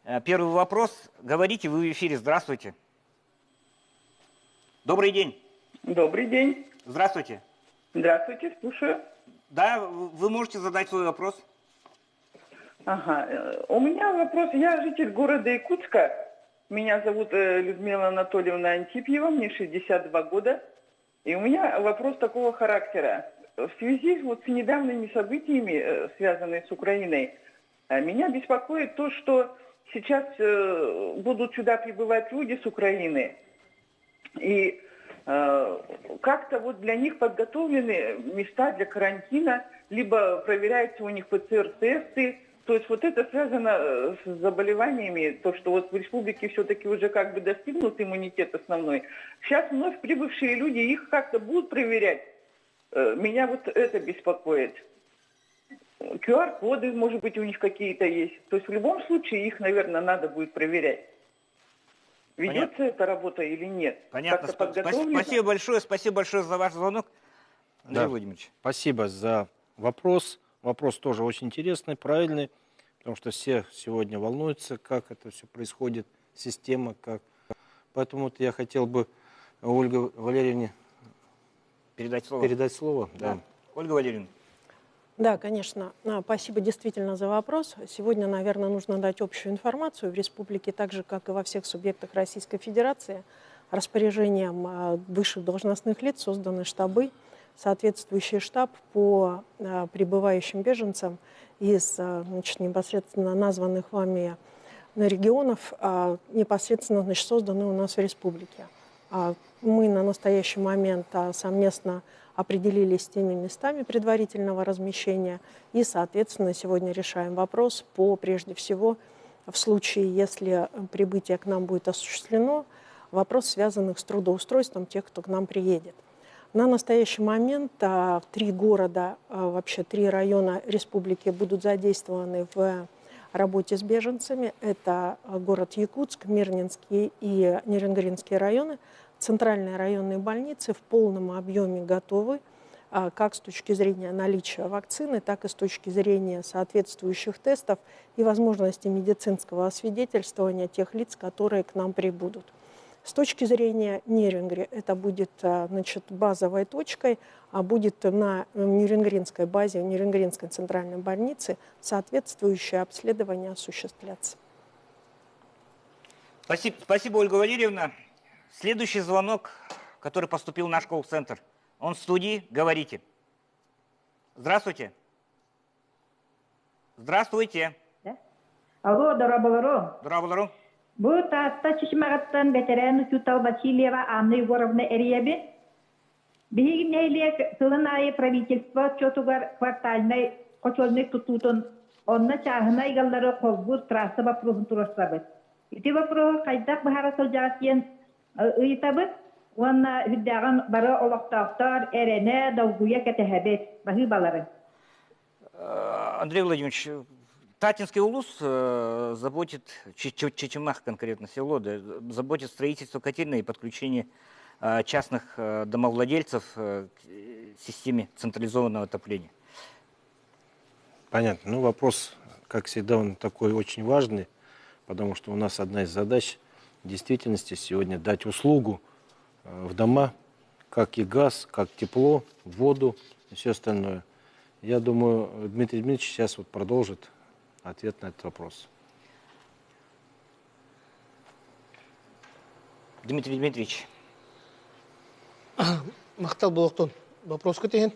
Speaker 2: вопрос. Говорите, вы в эфире. Здравствуйте. Добрый день.
Speaker 11: Добрый день.
Speaker 2: Здравствуйте.
Speaker 11: Здравствуйте, слушаю.
Speaker 2: Да, вы можете задать свой вопрос.
Speaker 11: Ага. У меня вопрос. Я житель города Якутска. Меня зовут Людмила Анатольевна Антипьева, мне 62 года. И у меня вопрос такого характера. В связи вот с недавними событиями, связанными с Украиной, меня беспокоит то, что сейчас будут сюда прибывать люди с Украины. И как-то вот для них подготовлены места для карантина, либо проверяются у них ПЦР-тесты. То есть вот это связано с заболеваниями, то, что вот в республике все-таки уже как бы достигнут иммунитет основной. Сейчас вновь прибывшие люди, их как-то будут проверять. Меня вот это беспокоит. QR-коды, может быть, у них какие-то есть. То есть в любом случае их, наверное, надо будет проверять. Ведется
Speaker 2: Понятно.
Speaker 11: эта работа или нет?
Speaker 2: Понятно. Спасибо большое за ваш звонок, Андрей Владимирович.
Speaker 4: Спасибо за вопрос. Вопрос тоже очень интересный, правильный, потому что все сегодня волнуются, как это все происходит, система, как. Поэтому вот я хотел бы Ольге Валерьевне
Speaker 2: передать слово.
Speaker 4: Да.
Speaker 2: Ольга Валерьевна.
Speaker 9: Да, конечно. Спасибо действительно за вопрос. Сегодня, наверное, нужно дать общую информацию в республике, так же, как и во всех субъектах Российской Федерации. Распоряжением высших должностных лиц созданы штабы, соответствующий штаб по прибывающим беженцам из непосредственно названных вами регионов, непосредственно созданы у нас в республике. Мы на настоящий момент совместно определились с теми местами предварительного размещения и, соответственно, сегодня решаем вопрос по, прежде всего, в случае, если прибытие к нам будет осуществлено, вопрос, связанных с трудоустройством тех, кто к нам приедет. На настоящий момент 3 города, вообще 3 района республики будут задействованы в работе с беженцами. Это город Якутск, Мирнинский и Нерюнгринские районы. Центральные районные больницы в полном объеме готовы, как с точки зрения наличия вакцины, так и с точки зрения соответствующих тестов и возможности медицинского освидетельствования тех лиц, которые к нам прибудут. С точки зрения Нерюнгри это будет базовой точкой, а будет на Нерюнгринской базе, в Нерюнгринской центральной больнице соответствующее обследование осуществляться.
Speaker 2: Спасибо, Ольга Валерьевна. Следующий звонок, который поступил в наш колл-центр. Он в студии. Говорите. Здравствуйте. Здравствуйте.
Speaker 12: Алло, Дорабаларо.
Speaker 2: Здравствуйте.
Speaker 12: Бу таста чишмагаттан ветеран Чутал Васильева Анна Егоровна Эриеби. Бигин нейле тылынайы правительство чотугар квартальный кочолный тутутун онна чахына игаллары колбур трасса вопросун турастабы. Ити вопрос кайдак бахара солжатien ыйтабы, онна хүддаган бары олоктактар эрене даугуя кетехебет бахы балары.
Speaker 2: Андрей Владимирович, Татинский улус заботит, Чечемах конкретно село, да, заботит строительство котельной и подключение частных домовладельцев к системе централизованного отопления.
Speaker 4: Понятно. Ну, вопрос, как всегда, он такой очень важный, потому что у нас одна из задач в действительности сегодня дать услугу в дома, как и газ, как тепло, воду и все остальное. Я думаю, Дмитрий Дмитриевич сейчас вот продолжит ответ на этот вопрос.
Speaker 2: Дмитрий Дмитриевич.
Speaker 6: Махтал Балахтон, вопрос котеген.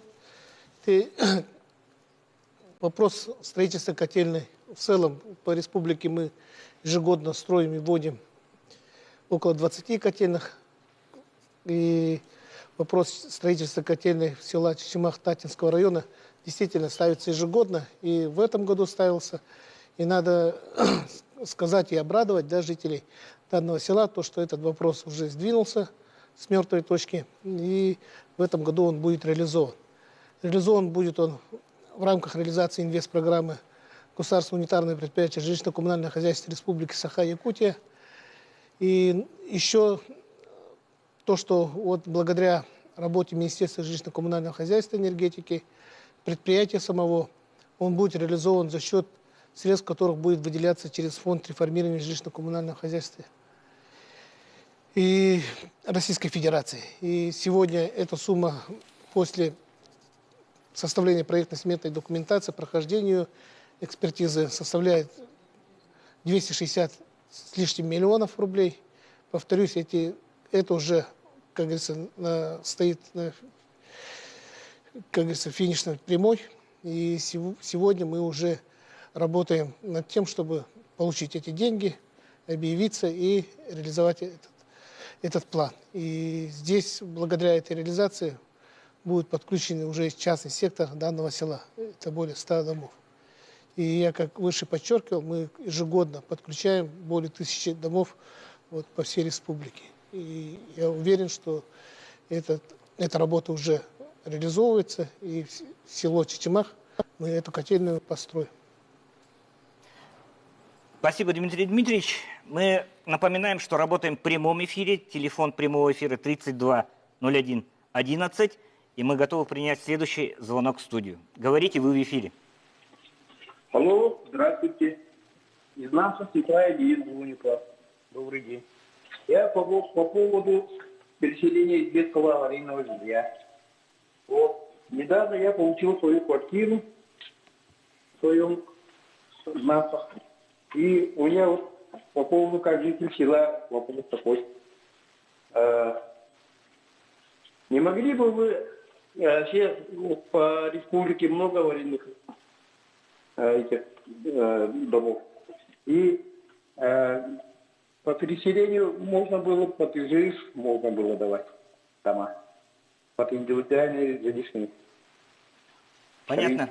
Speaker 6: Вопрос строительства котельной. В целом по республике мы ежегодно строим и вводим около 20 котельных. И вопрос строительства котельной в села Чечемах Татинского района действительно ставится ежегодно. И в этом году ставился. И надо сказать и обрадовать, да, жителей данного села, то, что этот вопрос уже сдвинулся с мертвой точки. И в этом году он будет реализован. Реализован будет он в рамках реализации инвестпрограммы Государственного унитарного предприятия жилищно-коммунального хозяйства Республики Саха-Якутия. И еще то, что вот благодаря работе Министерства жилищно-коммунального хозяйства и энергетики, предприятия самого, он будет реализован за счет средств, которых будет выделяться через фонд реформирования жилищно-коммунального хозяйства и Российской Федерации. И сегодня эта сумма после составления проектно-сметной документации, прохождению экспертизы составляет 260 с лишним миллионов рублей. Повторюсь, это уже, как говорится, стоит на, как говорится, финишной прямой. И сегодня мы уже работаем над тем, чтобы получить эти деньги, объявиться и реализовать этот план. И здесь, благодаря этой реализации, будет подключен уже частный сектор данного села. Это более 100 домов. И я, как выше подчеркивал, мы ежегодно подключаем более 1000 домов вот, по всей республике. И я уверен, что эта работа уже реализовывается, и в село Чечемах мы эту котельную построим.
Speaker 2: Спасибо, Дмитрий Дмитриевич. Мы напоминаем, что работаем в прямом эфире. Телефон прямого эфира 32 01 11. И мы готовы принять следующий звонок в студию. Говорите, вы в эфире.
Speaker 13: Алло, здравствуйте. Из нас Светлана Ильинична. Добрый день. Я по поводу переселения из детского аварийного жилья. Вот. Недавно я получил свою квартиру в своем Знацах. И у меня вот по поводу, как житель села, вопрос такой. Не могли бы вы сейчас по республике много аварийных этих домов? И по переселению можно было под ИЖИС, можно было давать дома. Под индивидуальные жилищные.
Speaker 2: Понятно?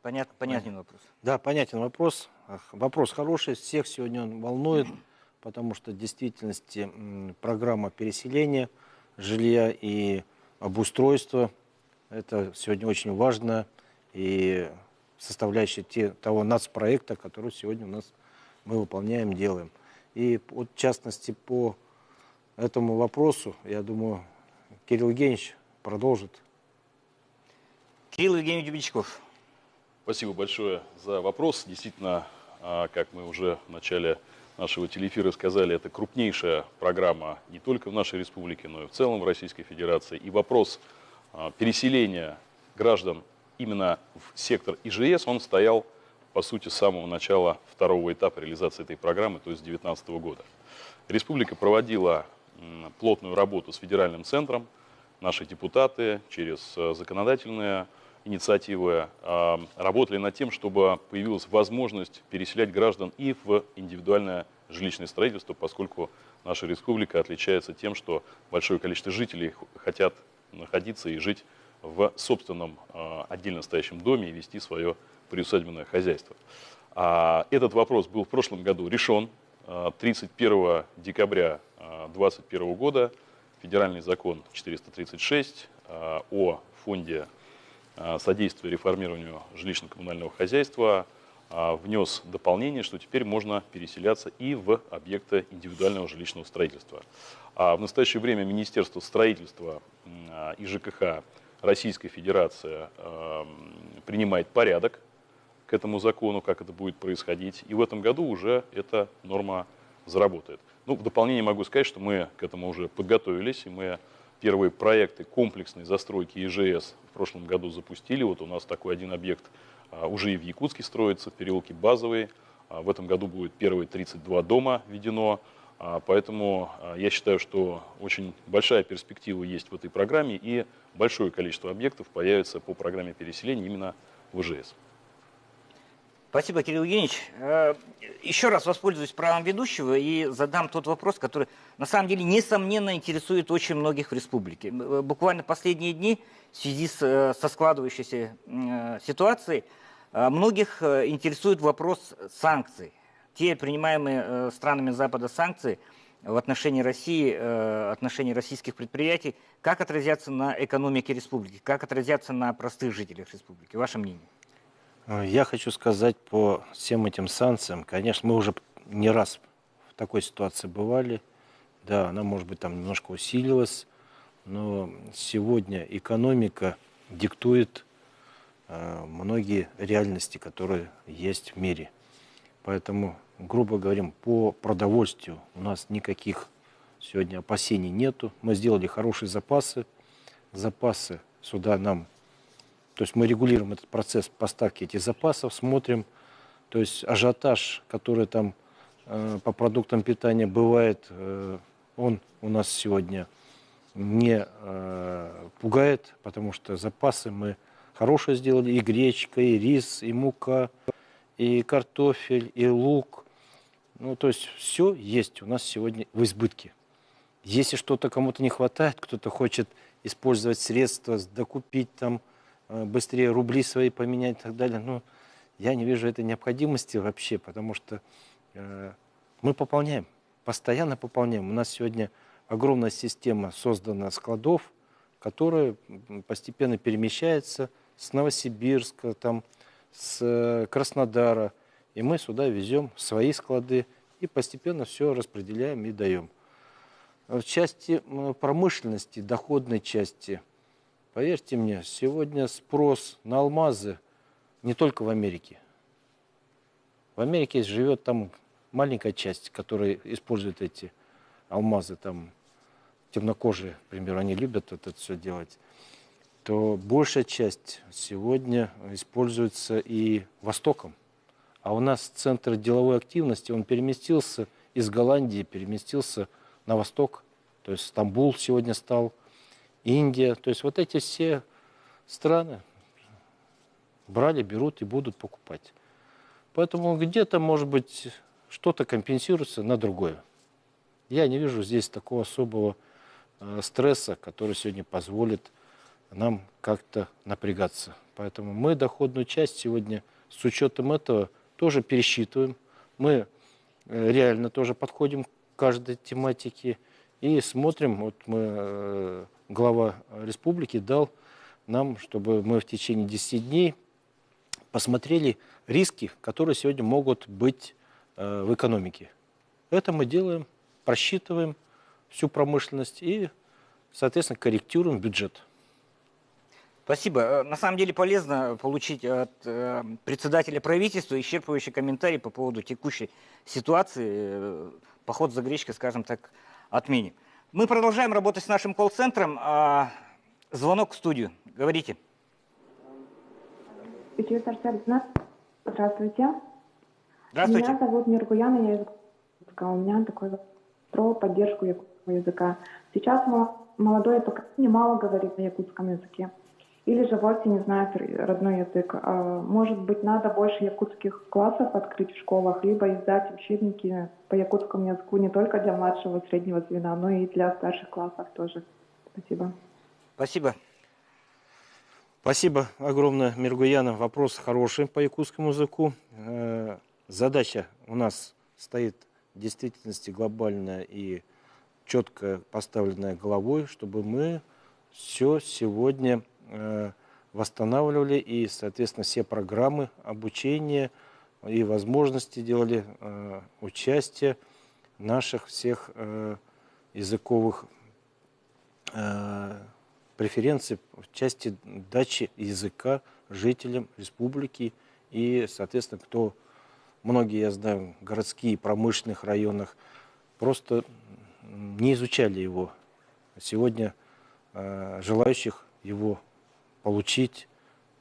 Speaker 2: Понятен вопрос.
Speaker 4: Да, понятен вопрос. Вопрос хороший, всех сегодня он волнует, потому что в действительности программа переселения жилья и обустройства – это сегодня очень важно и составляющая того нацпроекта, который сегодня у нас мы выполняем, делаем. И вот, в частности по этому вопросу, я думаю, Кирилл Евгеньевич продолжит.
Speaker 2: Кирилл Евгеньевич Бичков.
Speaker 5: Спасибо большое за вопрос. Действительно, как мы уже в начале нашего телеэфира сказали, это крупнейшая программа не только в нашей республике, но и в целом в Российской Федерации. И вопрос переселения граждан именно в сектор ИЖС, он стоял, по сути, с самого начала второго этапа реализации этой программы, то есть с 2019 года. Республика проводила плотную работу с федеральным центром. Наши депутаты через законодательное инициативы, работали над тем, чтобы появилась возможность переселять граждан и в индивидуальное жилищное строительство, поскольку наша республика отличается тем, что большое количество жителей хотят находиться и жить в собственном отдельно стоящем доме и вести свое приусадебное хозяйство. Этот вопрос был в прошлом году решен. 31 декабря 2021 года федеральный закон 436 о фонде содействия реформированию жилищно-коммунального хозяйства внес дополнение, что теперь можно переселяться и в объекты индивидуального жилищного строительства. В настоящее время Министерство строительства и ЖКХ Российской Федерации принимает порядок к этому закону, как это будет происходить, и в этом году уже эта норма заработает. В дополнение могу сказать, что мы к этому уже подготовились, и мы первые проекты комплексной застройки ИЖС в прошлом году запустили. Вот у нас такой один объект уже и в Якутске строится, в переулке Базовый. В этом году будет первые 32 дома введено. Поэтому я считаю, что очень большая перспектива есть в этой программе, и большое количество объектов появится по программе переселения именно в ИЖС.
Speaker 2: Спасибо, Кирилл Евгеньевич. Еще раз воспользуюсь правом ведущего и задам тот вопрос, который на самом деле несомненно интересует очень многих в республике. Буквально последние дни в связи со складывающейся ситуацией многих интересует вопрос санкций. Те принимаемые странами Запада санкции в отношении России, отношении российских предприятий, как отразятся на экономике республики, как отразятся на простых жителях республики? Ваше мнение?
Speaker 4: Я хочу сказать по всем этим санкциям. Конечно, мы уже не раз в такой ситуации бывали. Да, она, может быть, там немножко усилилась, но сегодня экономика диктует многие реальности, которые есть в мире. Поэтому, грубо говоря, по продовольствию у нас никаких сегодня опасений нету. Мы сделали хорошие запасы. Запасы сюда нам... То есть мы регулируем этот процесс поставки этих запасов, смотрим. То есть ажиотаж, который там по продуктам питания бывает, он у нас сегодня не пугает, потому что запасы мы хорошие сделали. И гречка, и рис, и мука, и картофель, и лук. Ну, то есть все есть у нас сегодня в избытке. Если что-то кому-то не хватает, кто-то хочет использовать средства, докупить там, быстрее рубли свои поменять и так далее. Но я не вижу этой необходимости вообще, потому что мы пополняем, постоянно пополняем. У нас сегодня огромная система создана складов, которая постепенно перемещается с Новосибирска, там, с Краснодара. И мы сюда везем свои склады и постепенно все распределяем и даем. В части промышленности, доходной части, поверьте мне, сегодня спрос на алмазы не только в Америке. В Америке живет там маленькая часть, которая использует эти алмазы, там темнокожие, к примеру, они любят вот это все делать. То большая часть сегодня используется и Востоком. А у нас центр деловой активности, он переместился из Голландии, переместился на восток. То есть Стамбул сегодня стал, Индия. То есть вот эти все страны брали, берут и будут покупать. Поэтому где-то, может быть, что-то компенсируется на другое. Я не вижу здесь такого особого стресса, который сегодня позволит нам как-то напрягаться. Поэтому мы доходную часть сегодня с учетом этого тоже пересчитываем. Мы реально тоже подходим к каждой тематике и смотрим. Вот мы, глава республики дал нам, чтобы мы в течение 10 дней посмотрели риски, которые сегодня могут быть в экономике. Это мы делаем, просчитываем всю промышленность и, соответственно, корректируем бюджет.
Speaker 2: Спасибо. На самом деле полезно получить от председателя правительства исчерпывающий комментарий по поводу текущей ситуации. Поход за гречкой, скажем так, отменим. Мы продолжаем работать с нашим колл-центром. Звонок в студию. Говорите.
Speaker 14: Здравствуйте.
Speaker 2: Здравствуйте.
Speaker 14: Меня зовут Миргуяна, я из Якутска. У меня такой вопрос про поддержку якутского языка. Сейчас молодое поколение мало говорит на якутском языке. или же вовсе не знают родной язык. Может быть, надо больше якутских классов открыть в школах, либо издать учебники по якутскому языку не только для младшего и среднего звена, но и для старших классов тоже. Спасибо.
Speaker 2: Спасибо.
Speaker 4: Спасибо огромное, Миргуяна. Вопрос хороший по якутскому языку. Задача у нас стоит в действительности глобальная и четко поставленная головой, чтобы мы все сегодня восстанавливали и, соответственно, все программы обучения и возможности делали участие наших всех языковых преференций в части дачи языка жителям республики. И, соответственно, многие, я знаю, городские, промышленных районах просто не изучали его. Сегодня желающих его получить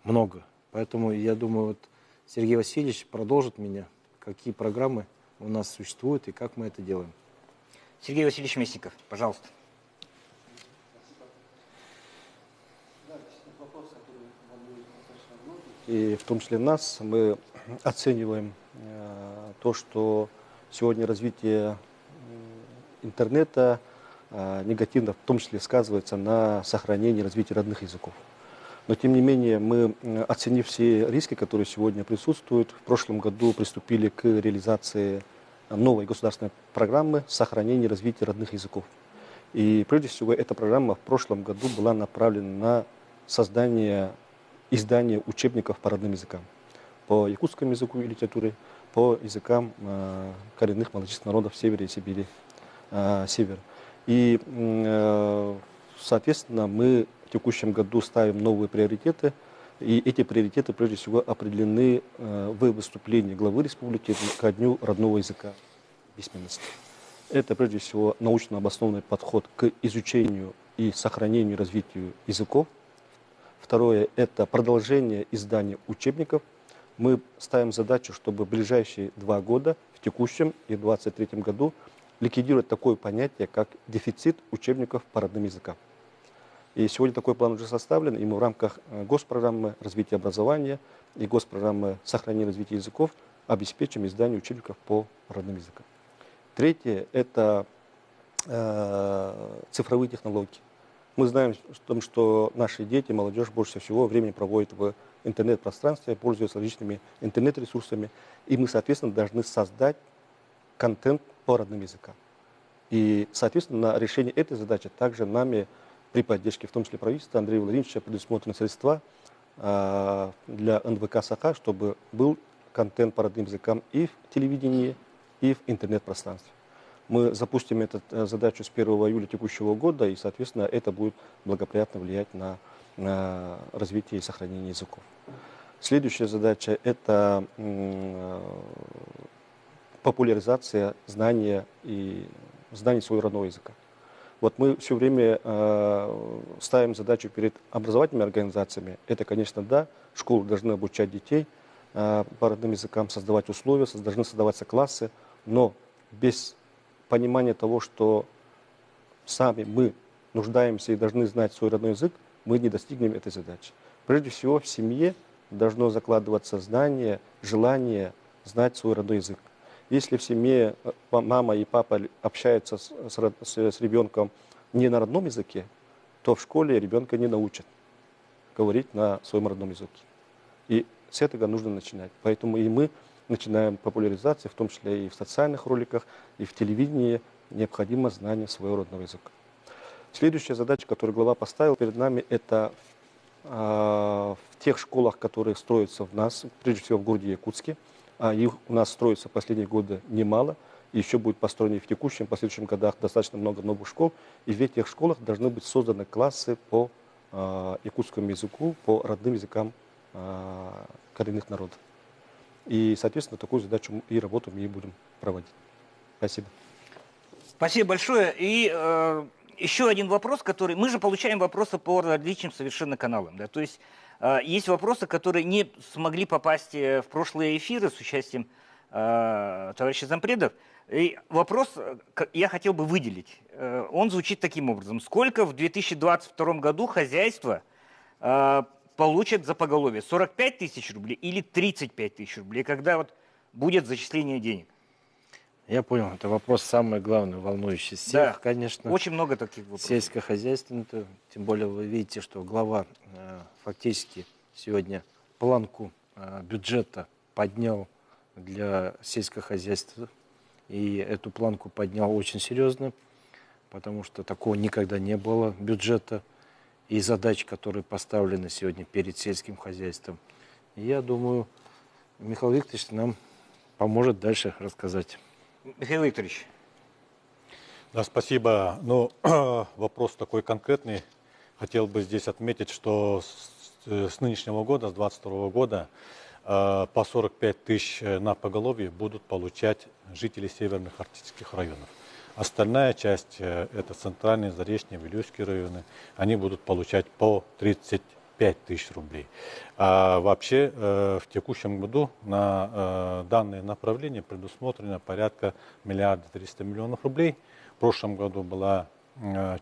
Speaker 4: много. Поэтому я думаю, вот Сергей Васильевич продолжит меня, какие программы у нас существуют и как мы это делаем.
Speaker 2: Сергей Васильевич Мясников, пожалуйста.
Speaker 8: И в том числе нас, мы оцениваем то, что сегодня развитие интернета негативно в том числе сказывается на сохранении и развитии родных языков. Но тем не менее, мы, оценив все риски, которые сегодня присутствуют, в прошлом году приступили к реализации новой государственной программы сохранения и развития родных языков. И прежде всего, эта программа в прошлом году была направлена на создание, издание учебников по родным языкам. По якутскому языку и литературе, по языкам коренных малочисленных народов Севера и Сибири, Север. И, соответственно, мы в текущем году ставим новые приоритеты. И эти приоритеты, прежде всего, определены в выступлении главы республики ко дню родного языка письменности. Это, прежде всего, научно обоснованный подход к изучению и сохранению и развитию языков. Второе – это продолжение издания учебников. Мы ставим задачу, чтобы в ближайшие 2 года, в текущем и 2023 году, ликвидировать такое понятие, как дефицит учебников по родным языкам. И сегодня такой план уже составлен, и мы в рамках госпрограммы развития образования и госпрограммы сохранения и развития языков обеспечим издание учебников по родным языкам. Третье – это цифровые технологии. Мы знаем, что наши дети, молодежь больше всего времени проводят в интернет-пространстве, пользуются различными интернет-ресурсами, и мы, соответственно, должны создать контент по родным языкам. И, соответственно, на решение этой задачи также нами при поддержке, в том числе правительства Андрея Владимировича, предусмотрены средства для НВК САХА, чтобы был контент по родным языкам и в телевидении, и в интернет-пространстве. Мы запустим эту задачу с 1 июля текущего года, и, соответственно, это будет благоприятно влиять на развитие и сохранение языков. Следующая задача – это популяризация знания своего родного языка. Вот мы все время ставим задачу перед образовательными организациями. Это, конечно, да, школы должны обучать детей по родным языкам, создавать условия, должны создаваться классы, но без понимания того, что сами мы нуждаемся и должны знать свой родной язык, мы не достигнем этой задачи. Прежде всего, в семье должно закладываться знание, желание знать свой родной язык. Если в семье мама и папа общаются с ребенком не на родном языке, то в школе ребенка не научат говорить на своем родном языке. И с этого нужно начинать. Поэтому и мы начинаем популяризацию, в том числе и в социальных роликах, и в телевидении, необходимо знание своего родного языка. Следующая задача, которую глава поставил перед нами, это в тех школах, которые строятся в нас, прежде всего в городе Якутске, а их у нас строится последние годы немало, и еще будет построено и в текущем, в последующих годах достаточно много новых школ, и в этих школах должны быть созданы классы по якутскому языку, по родным языкам коренных народов. И, соответственно, такую задачу и работу мы и будем проводить. Спасибо.
Speaker 2: Спасибо большое. И еще один вопрос, который... Мы же получаем вопросы по различным совершенно каналам. Да? То есть есть вопросы, которые не смогли попасть в прошлые эфиры с участием товарища зампредов. И вопрос я хотел бы выделить. Он звучит таким образом. Сколько в 2022 году хозяйство получат за поголовье 45 тысяч рублей или 35 тысяч рублей, когда вот будет зачисление денег?
Speaker 4: Я понял, это вопрос самый главный, волнующий всех,
Speaker 2: Да,
Speaker 4: конечно.
Speaker 2: очень много таких вопросов.
Speaker 4: Сельскохозяйственное, тем более вы видите, что глава фактически сегодня планку бюджета поднял для сельскохозяйства. И эту планку поднял очень серьезно, потому что такого никогда не было бюджета и задач, которые поставлены сегодня перед сельским хозяйством. И я думаю, Михаил Викторович нам поможет дальше рассказать.
Speaker 2: Михаил Викторович.
Speaker 10: Да, спасибо. Ну, вопрос такой конкретный. Хотел бы здесь отметить, что с нынешнего года, с 2022 года, по 45 тысяч на поголовье будут получать жители северных арктических районов. Остальная часть, это центральные, заречные, Вилюйские районы, они будут получать по 35 тысяч рублей. А вообще в текущем году на данное направление предусмотрено порядка 1 300 000 000 рублей. В прошлом году была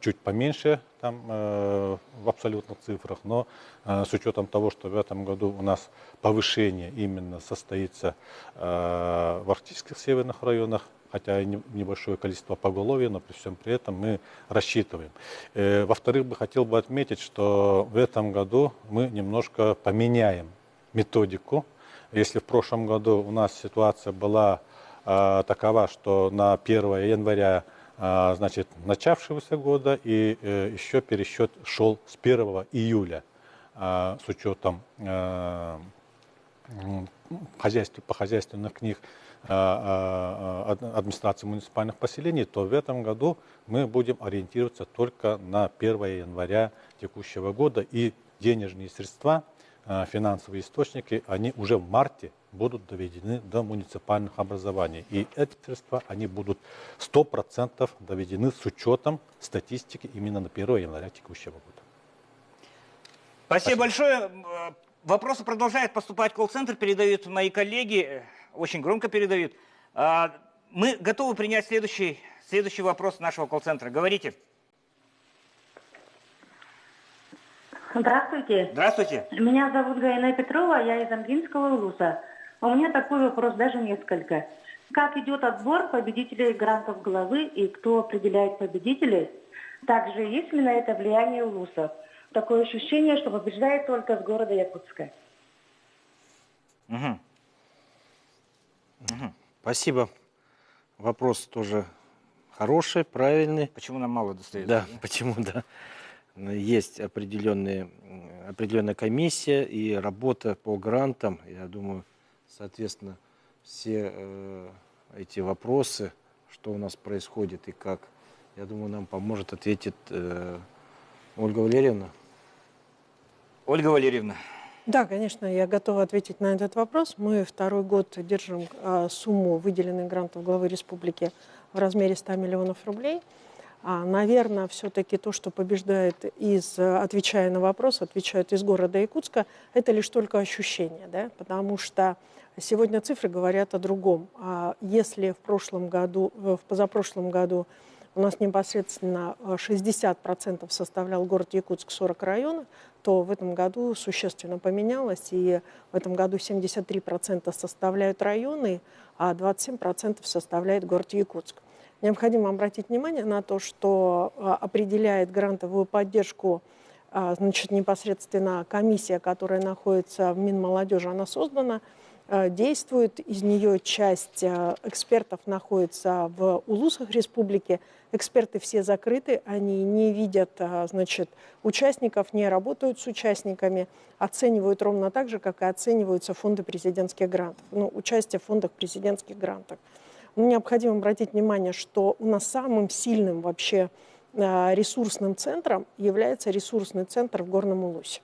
Speaker 10: чуть поменьше там, в абсолютных цифрах, но с учетом того, что в этом году у нас повышение именно состоится в арктических северных районах, хотя и небольшое количество поголовья, но при всем при этом мы рассчитываем. Во-вторых, хотел бы отметить, что в этом году мы немножко поменяем методику. Если в прошлом году у нас ситуация была такова, что на 1 января значит, начавшегося года, и еще пересчет шел с 1 июля с учетом по хозяйственных книг администрации муниципальных поселений, то в этом году мы будем ориентироваться только на 1 января текущего года, и денежные средства, финансовые источники, они уже в марте будут доведены до муниципальных образований. И эти средства, они будут 100% доведены с учетом статистики именно на 1 января текущего года.
Speaker 2: Спасибо большое. Вопросы продолжают поступать в колл-центр, передают мои коллеги, очень громко передают. Мы готовы принять следующий вопрос нашего колл-центра. Говорите.
Speaker 15: Здравствуйте.
Speaker 2: Здравствуйте.
Speaker 15: Меня зовут Гаина Петрова, я из Амгинского улуса. У меня такой вопрос, даже несколько. Как идет отбор победителей грантов главы и кто определяет победителей? Также есть ли на это влияние улуса? Такое ощущение, что побеждает только с города Якутска.
Speaker 2: Угу.
Speaker 4: Спасибо. Вопрос тоже хороший, правильный.
Speaker 2: Почему нам мало достается?
Speaker 4: Да, почему, да. Есть определенная комиссия и работа по грантам. Я думаю, соответственно, все эти вопросы, что у нас происходит и как, я думаю, нам поможет ответить Ольга Валерьевна.
Speaker 2: Ольга Валерьевна.
Speaker 9: Да, конечно, я готова ответить на этот вопрос. Мы второй год держим сумму выделенных грантов главы республики в размере 100 миллионов рублей. Наверное, все-таки то, что побеждает, отвечая на вопрос, отвечают из города Якутска, это лишь только ощущение, да? Потому что сегодня цифры говорят о другом. Если в позапрошлом году у нас непосредственно 60% составлял город Якутск, 40 районов, то в этом году существенно поменялось, и в этом году 73% составляют районы, а 27% составляет город Якутск. Необходимо обратить внимание на то, что определяет грантовую поддержку непосредственно комиссия, которая находится в Минмолодежи, она создана, действует. Из нее часть экспертов находится в улусах республики. Эксперты все закрыты, они не видят участников, не работают с участниками, оценивают ровно так же, как и оцениваются фонды президентских грантов, участие в фондах президентских грантов. Необходимо обратить внимание, что у нас самым сильным вообще ресурсным центром является ресурсный центр в Горном Улусе.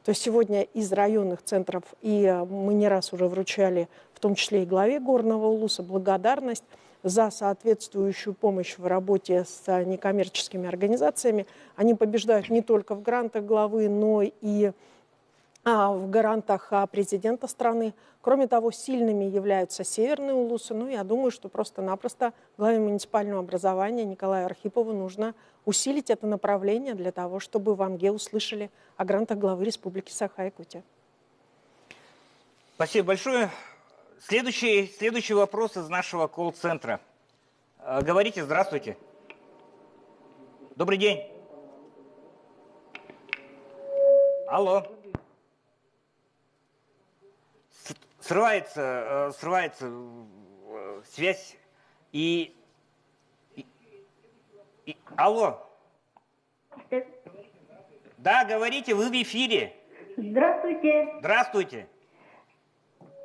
Speaker 9: То есть сегодня из районных центров, и мы не раз уже вручали, в том числе и главе Горного Улуса, благодарность за соответствующую помощь в работе с некоммерческими организациями. Они побеждают не только в грантах главы, но и в гарантах президента страны. Кроме того, сильными являются северные улусы. Ну, я думаю, что просто-напросто главе муниципального образования Николаю Архипову нужно усилить это направление для того, чтобы в АМГе услышали о грантах главы Республики Саха-Якутия.
Speaker 2: Спасибо большое. Следующий вопрос из нашего колл-центра. Говорите, здравствуйте. Добрый день. Алло. Срывается связь Алло. Да, говорите, вы в эфире.
Speaker 15: Здравствуйте.
Speaker 2: Здравствуйте.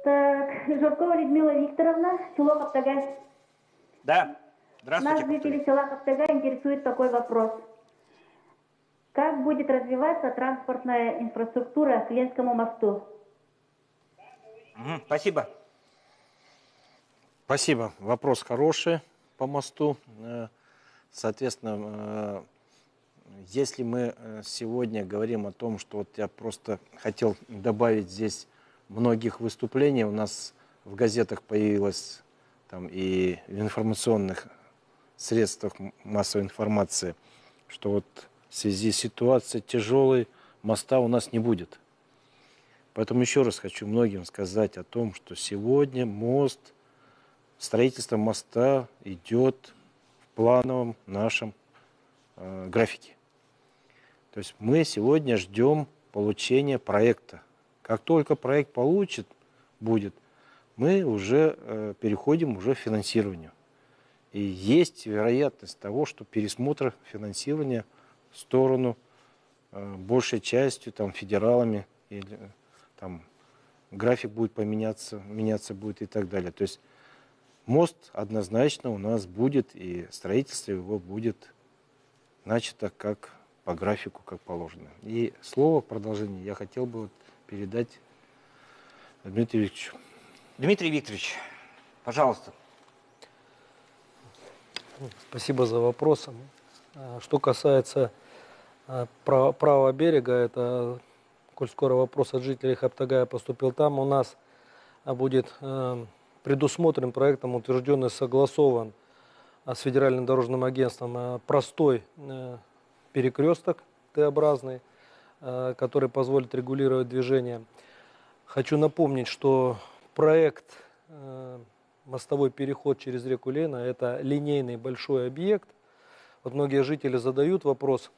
Speaker 15: Так, Жиркова Людмила Викторовна, село Каптагай.
Speaker 2: Да, здравствуйте.
Speaker 15: Нас, жителей села Каптагай, интересует такой вопрос. Как будет развиваться транспортная инфраструктура к Ленскому мосту?
Speaker 2: Спасибо.
Speaker 4: Спасибо. Вопрос хороший по мосту. Соответственно, если мы сегодня говорим о том, что вот я просто хотел добавить здесь многих выступлений, у нас в газетах появилось там и в информационных средствах массовой информации, что вот в связи с ситуацией тяжелой моста у нас не будет. Поэтому еще раз хочу многим сказать о том, что сегодня строительство моста идет в плановом нашем графике. То есть мы сегодня ждем получения проекта. Как только проект будет, мы уже переходим уже к финансированию. И есть вероятность того, что пересмотр финансирования в сторону большей частью там, федералами или там график будет меняться будет и так далее. То есть мост однозначно у нас будет, и строительство его будет начато как по графику, как положено. И слово в продолжение я хотел бы передать Дмитрию Викторовичу.
Speaker 2: Дмитрий Викторович, пожалуйста.
Speaker 7: Спасибо за вопрос. Что касается правого берега, это, коль скоро вопрос от жителей Каптагая поступил там, у нас будет предусмотрен проектом, утвержден и согласован с Федеральным дорожным агентством простой перекресток Т-образный, который позволит регулировать движение. Хочу напомнить, что проект мостовой переход через реку Лена – это линейный большой объект. Вот многие жители задают вопрос,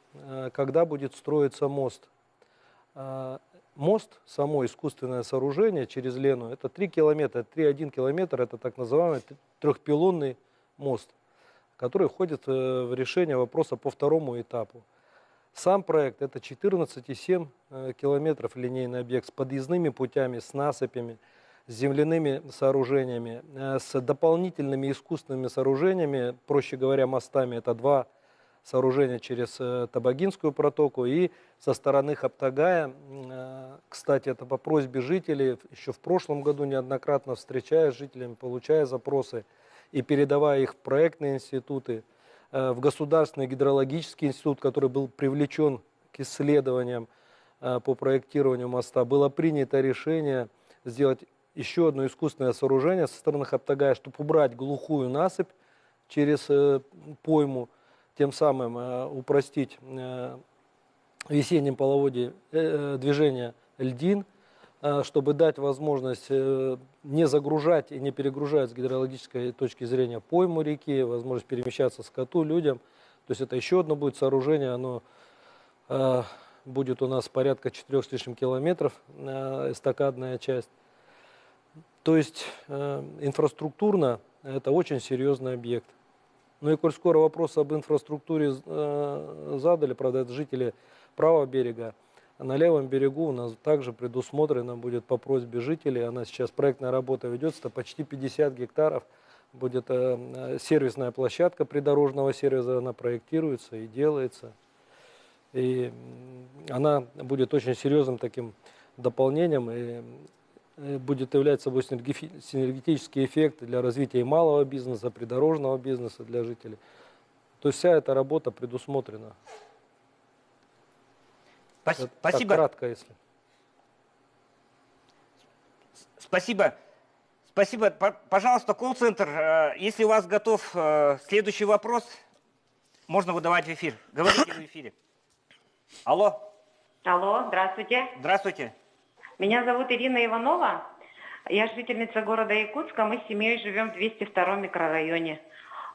Speaker 7: когда будет строиться мост. Мост, само искусственное сооружение через Лену, это 3 километра, 3,1 километр, это так называемый трехпилонный мост, который входит в решение вопроса по второму этапу. Сам проект это 14,7 километров линейный объект с подъездными путями, с насыпями, с земляными сооружениями, с дополнительными искусственными сооружениями, проще говоря, мостами. Это 2 сооружения через Табагинскую протоку и со стороны Каптагая. Кстати, это по просьбе жителей, еще в прошлом году неоднократно встречаясь с жителями, получая запросы и передавая их в проектные институты, в Государственный гидрологический институт, который был привлечен к исследованиям по проектированию моста, было принято решение сделать еще одно искусственное сооружение со стороны Каптагая, чтобы убрать глухую насыпь через пойму, тем самым упростить в весеннем половодье движение льдин, чтобы дать возможность не загружать и не перегружать с гидрологической точки зрения пойму реки, возможность перемещаться скоту, людям. То есть это еще одно будет сооружение, оно будет у нас порядка 4 с лишним километров, эстакадная часть. То есть инфраструктурно это очень серьезный объект. Ну и коль скоро вопрос об инфраструктуре задали, правда, это жители правого берега, а на левом берегу у нас также предусмотрено будет по просьбе жителей, она сейчас проектная работа ведется, это почти 50 гектаров, будет сервисная площадка придорожного сервиса, она проектируется и делается. И она будет очень серьезным таким дополнением и будет являть собой синергетический эффект для развития и малого бизнеса, придорожного бизнеса для жителей. То есть вся эта работа предусмотрена.
Speaker 2: Спасибо.
Speaker 7: Так, кратко, если.
Speaker 2: Спасибо. Спасибо. Пожалуйста, колл-центр, если у вас готов следующий вопрос, можно выдавать в эфир. Говорите в эфире. Алло.
Speaker 16: Алло, здравствуйте.
Speaker 2: Здравствуйте.
Speaker 16: Меня зовут Ирина Иванова. Я жительница города Якутска. Мы с семьей живем в 202 микрорайоне.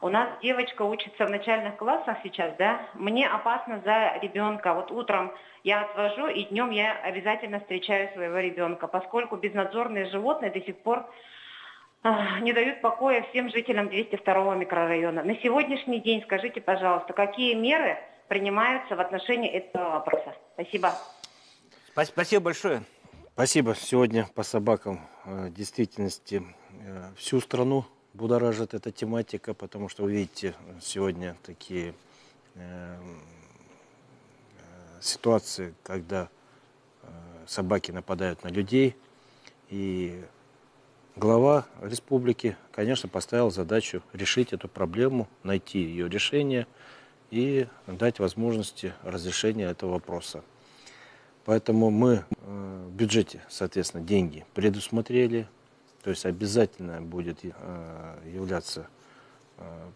Speaker 16: У нас девочка учится в начальных классах сейчас, да? Мне опасно за ребенка. Вот утром я отвожу, и днем я обязательно встречаю своего ребенка, поскольку безнадзорные животные до сих пор не дают покоя всем жителям 202 микрорайона. На сегодняшний день скажите, пожалуйста, какие меры принимаются в отношении этого вопроса? Спасибо.
Speaker 2: Спасибо большое.
Speaker 4: Спасибо. Сегодня по собакам в действительности всю страну будоражит эта тематика, потому что вы видите сегодня такие ситуации, когда собаки нападают на людей. И глава республики, конечно, поставил задачу решить эту проблему, найти ее решение и дать возможности разрешения этого вопроса. Поэтому мы в бюджете, соответственно, деньги предусмотрели. То есть обязательно будет являться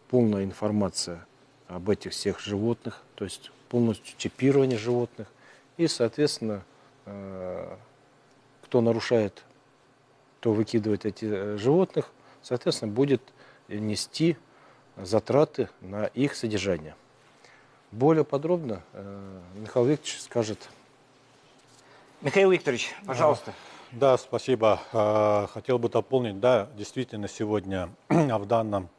Speaker 4: полная информация об этих всех животных, то есть полностью чипирование животных. И, соответственно, кто нарушает, кто выкидывает этих животных, соответственно, будет нести затраты на их содержание. Более подробно Михаил Викторович скажет.
Speaker 2: Михаил Викторович, пожалуйста.
Speaker 10: Да, спасибо. Хотел бы дополнить, да, действительно сегодня в данном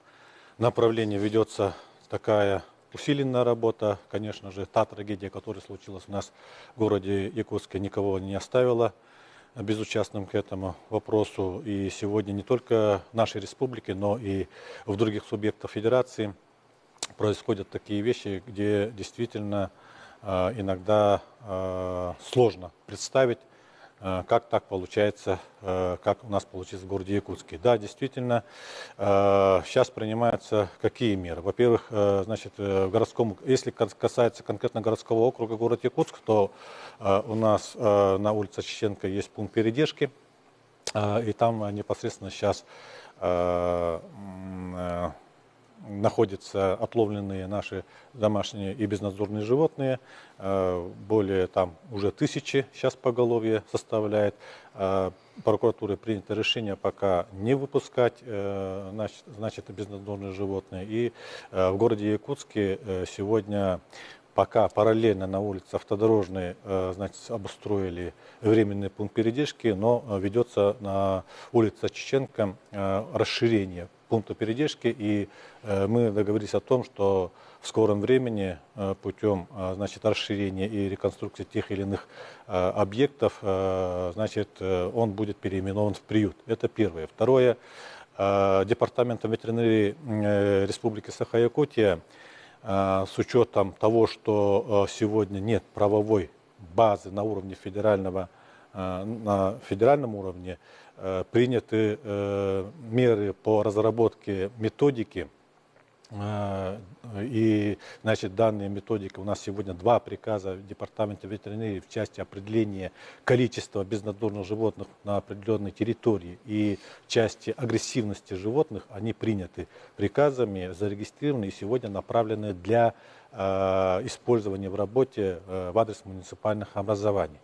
Speaker 10: направлении ведется такая усиленная работа. Конечно же, та трагедия, которая случилась у нас в городе Якутске, никого не оставила безучастным к этому вопросу. И сегодня не только в нашей республике, но и в других субъектах федерации происходят такие вещи, где действительно иногда сложно представить, как так получается, как у нас получилось в городе Якутске. Да, действительно, сейчас принимаются какие меры? Во-первых, значит, в городском, если касается конкретно городского округа город Якутск, то у нас на улице Чеченко есть пункт передержки, и там непосредственно сейчас находятся отловленные наши домашние и безнадзорные животные. Более там уже 1000 сейчас поголовье составляет. Прокуратура принято решение пока не выпускать значит, безнадзорные животные. И в городе Якутске сегодня пока параллельно на улице Автодорожной, значит, обустроили временный пункт передержки, но ведется на улице Чеченко расширение пункта передержки, и мы договорились о том, что в скором времени путем, значит, расширения и реконструкции тех или иных объектов, значит, он будет переименован в приют. Это первое. Второе. Департаментом ветеринарии Республики Саха-Якутия с учетом того, что сегодня нет правовой базы на уровне на федеральном уровне, приняты меры по разработке методики. И, значит, данные методики, у нас сегодня 2 приказа Департамента ветеринарии в части определения количества безнадзорных животных на определенной территории и в части агрессивности животных, они приняты приказами, зарегистрированы и сегодня направлены для использования в работе в адрес муниципальных образований.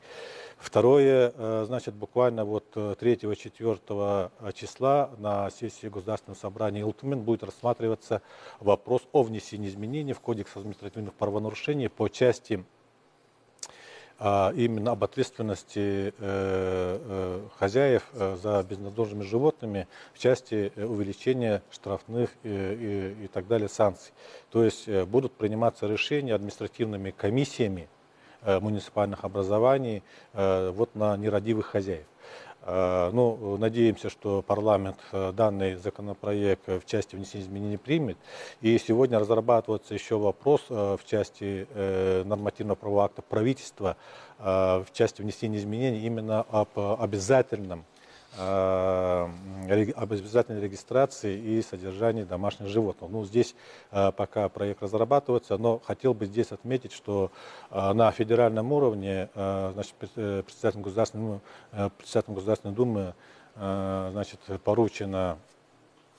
Speaker 10: Второе, значит, буквально вот 3-4 числа на сессии Государственного собрания ИЛТУМИН будет рассматриваться вопрос о внесении изменений в Кодекс административных правонарушений по части именно об ответственности хозяев за безнадзорными животными в части увеличения штрафных и так далее санкций. То есть будут приниматься решения административными комиссиями муниципальных образований вот на нерадивых хозяев. Ну, надеемся, что парламент данный законопроект в части внесения изменений примет. И сегодня разрабатывается еще вопрос в части нормативно-правового акта правительства в части внесения изменений именно об обязательном об обязательной регистрации и содержании домашних животных. Ну, здесь пока проект разрабатывается, но хотел бы здесь отметить, что на федеральном уровне значит, председателем Государственной Думы значит, поручено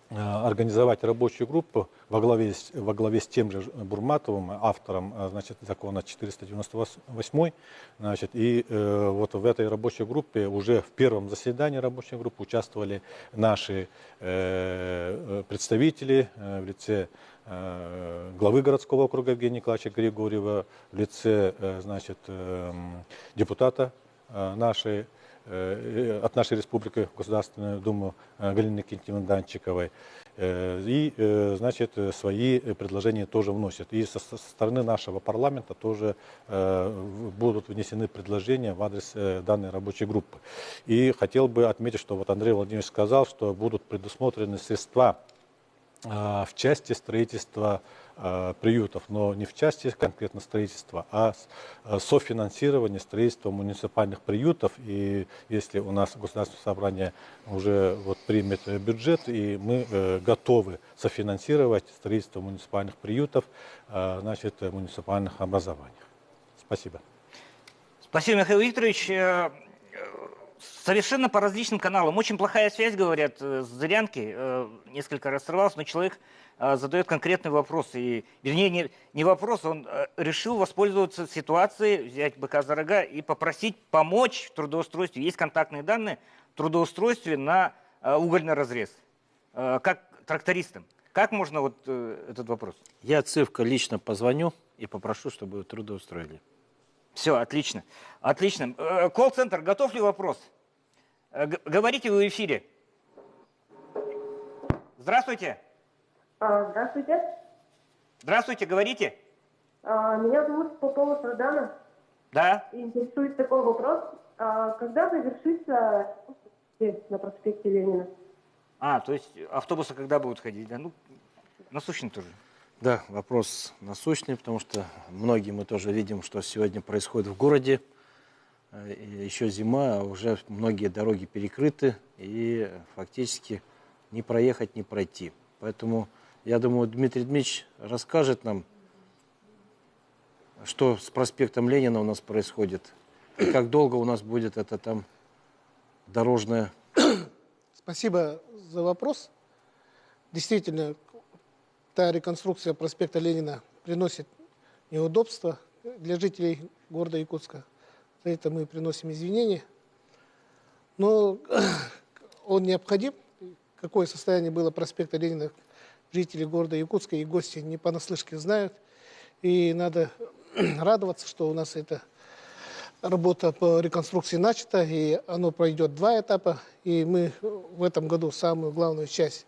Speaker 10: организовать рабочую группу во главе с тем же Бурматовым, автором значит, закона 498. Значит, и вот в этой рабочей группе уже в первом заседании рабочей группы участвовали наши представители в лице главы городского округа Евгения Николаевича Григорьева, в лице значит, депутата от нашей республики в Государственную Думу Галины Никитиевны Данчиковой. И, значит, свои предложения тоже вносят. И со стороны нашего парламента тоже будут внесены предложения в адрес данной рабочей группы. И хотел бы отметить, что вот Андрей Владимирович сказал, что будут предусмотрены средства в части строительства приютов, но не в части конкретно строительства, а софинансирование строительства муниципальных приютов. И если у нас Государственное собрание уже вот примет бюджет, и мы готовы софинансировать строительство муниципальных приютов, значит, в муниципальных образованиях. Спасибо.
Speaker 2: Спасибо, Михаил Викторович. Совершенно по различным каналам. Очень плохая связь, говорят, с Зырянки. Несколько раз сорвался, но человек задает конкретный вопрос. И, вернее, не вопрос, он решил воспользоваться ситуацией, взять быка за рога и попросить помочь в трудоустройстве. Есть контактные данные в трудоустройстве на угольный разрез. Как трактористам. Как можно вот этот вопрос?
Speaker 4: Я Цивка лично позвоню и попрошу, чтобы трудоустроили.
Speaker 2: Все, отлично. Отлично. Колл-центр, готов ли вопрос? Говорите вы в эфире. Здравствуйте.
Speaker 17: Здравствуйте.
Speaker 2: Здравствуйте, говорите.
Speaker 17: Меня зовут Попова Сардана.
Speaker 2: Да.
Speaker 17: Интересует такой вопрос. Когда завершится на проспекте Ленина?
Speaker 2: То есть автобусы когда будут ходить? Да? Ну, насущный тоже.
Speaker 4: Да, вопрос насущный, потому что многие мы тоже видим, что сегодня происходит в городе. Еще зима, а уже многие дороги перекрыты, и фактически не проехать, не пройти. Поэтому, я думаю, Дмитрий Дмитриевич расскажет нам, что с проспектом Ленина у нас происходит, и как долго у нас будет это там дорожное.
Speaker 6: Спасибо за вопрос. Действительно, та реконструкция проспекта Ленина приносит неудобства для жителей города Якутска. За это мы приносим извинения. Но он необходим. Какое состояние было проспекта Ленина, жители города Якутска и гости не понаслышке знают. И надо радоваться, что у нас эта работа по реконструкции начата, и оно пройдет 2 этапа. И мы в этом году самую главную часть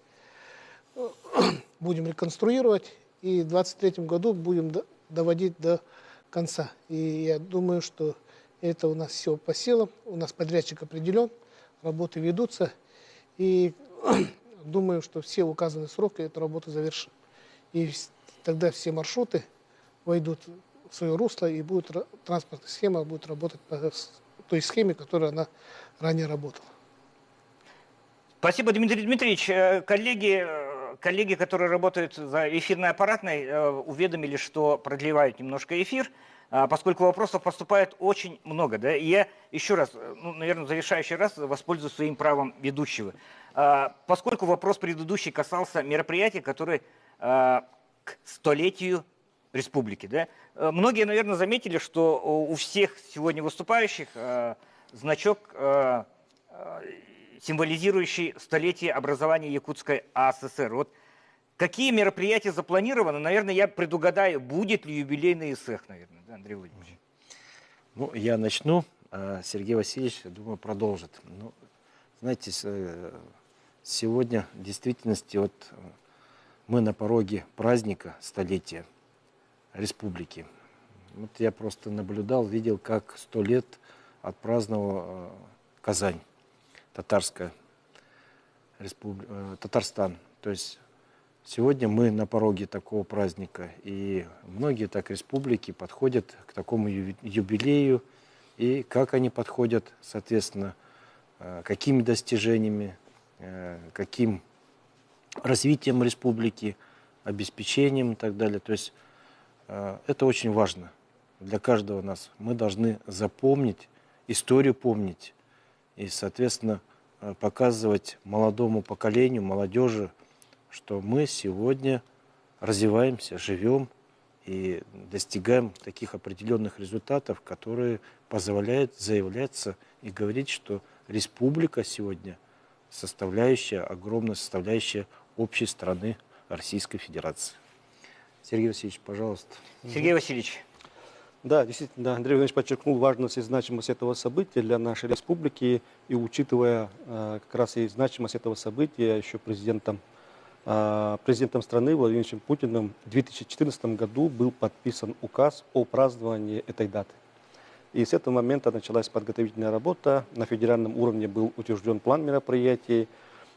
Speaker 6: будем реконструировать, и в 2023 году будем доводить до конца. И я думаю, что это у нас все по силам, у нас подрядчик определен, работы ведутся, и думаю, что все указанные сроки эту работу завершим. И тогда все маршруты войдут в свое русло, и будет транспортная схема будет работать по той схеме, которой она ранее работала.
Speaker 2: Спасибо, Дмитрий Дмитриевич. Коллеги, которые работают за эфирной аппаратной, уведомили, что продлевают немножко эфир, поскольку вопросов поступает очень много. Да? И я еще раз, наверное, в завершающий раз воспользуюсь своим правом ведущего. Поскольку вопрос предыдущий касался мероприятий, которые к 100-летию республики. Да? Многие, наверное, заметили, что у всех сегодня выступающих значок, символизирующий столетие образования Якутской АССР. Вот какие мероприятия запланированы? Наверное, я предугадаю, будет ли юбилейный ИСЭХ, наверное, да, Андрей Владимирович?
Speaker 4: Ну, я начну, а Сергей Васильевич, думаю, продолжит. Ну, знаете, сегодня в действительности вот мы на пороге праздника столетия республики. Вот я просто наблюдал, видел, как 100 лет отпраздновал Казань. Татарстан. То есть сегодня мы на пороге такого праздника, и многие так республики подходят к такому юбилею, и как они подходят, соответственно, какими достижениями, каким развитием республики, обеспечением и так далее. То есть это очень важно для каждого нас. Мы должны запомнить, историю помнить и, соответственно, показывать молодому поколению, молодежи, что мы сегодня развиваемся, живем и достигаем таких определенных результатов, которые позволяют заявляться и говорить, что республика сегодня составляющая, огромная составляющая общей страны Российской Федерации. Сергей Васильевич, пожалуйста.
Speaker 2: Сергей Васильевич.
Speaker 8: Да, действительно, Андрей Владимирович подчеркнул важность и значимость этого события для нашей республики. И учитывая как раз и значимость этого события, еще президентом страны Владимиром Путиным в 2014 году был подписан указ о праздновании этой даты. И с этого момента началась подготовительная работа. На федеральном уровне был утвержден план мероприятий.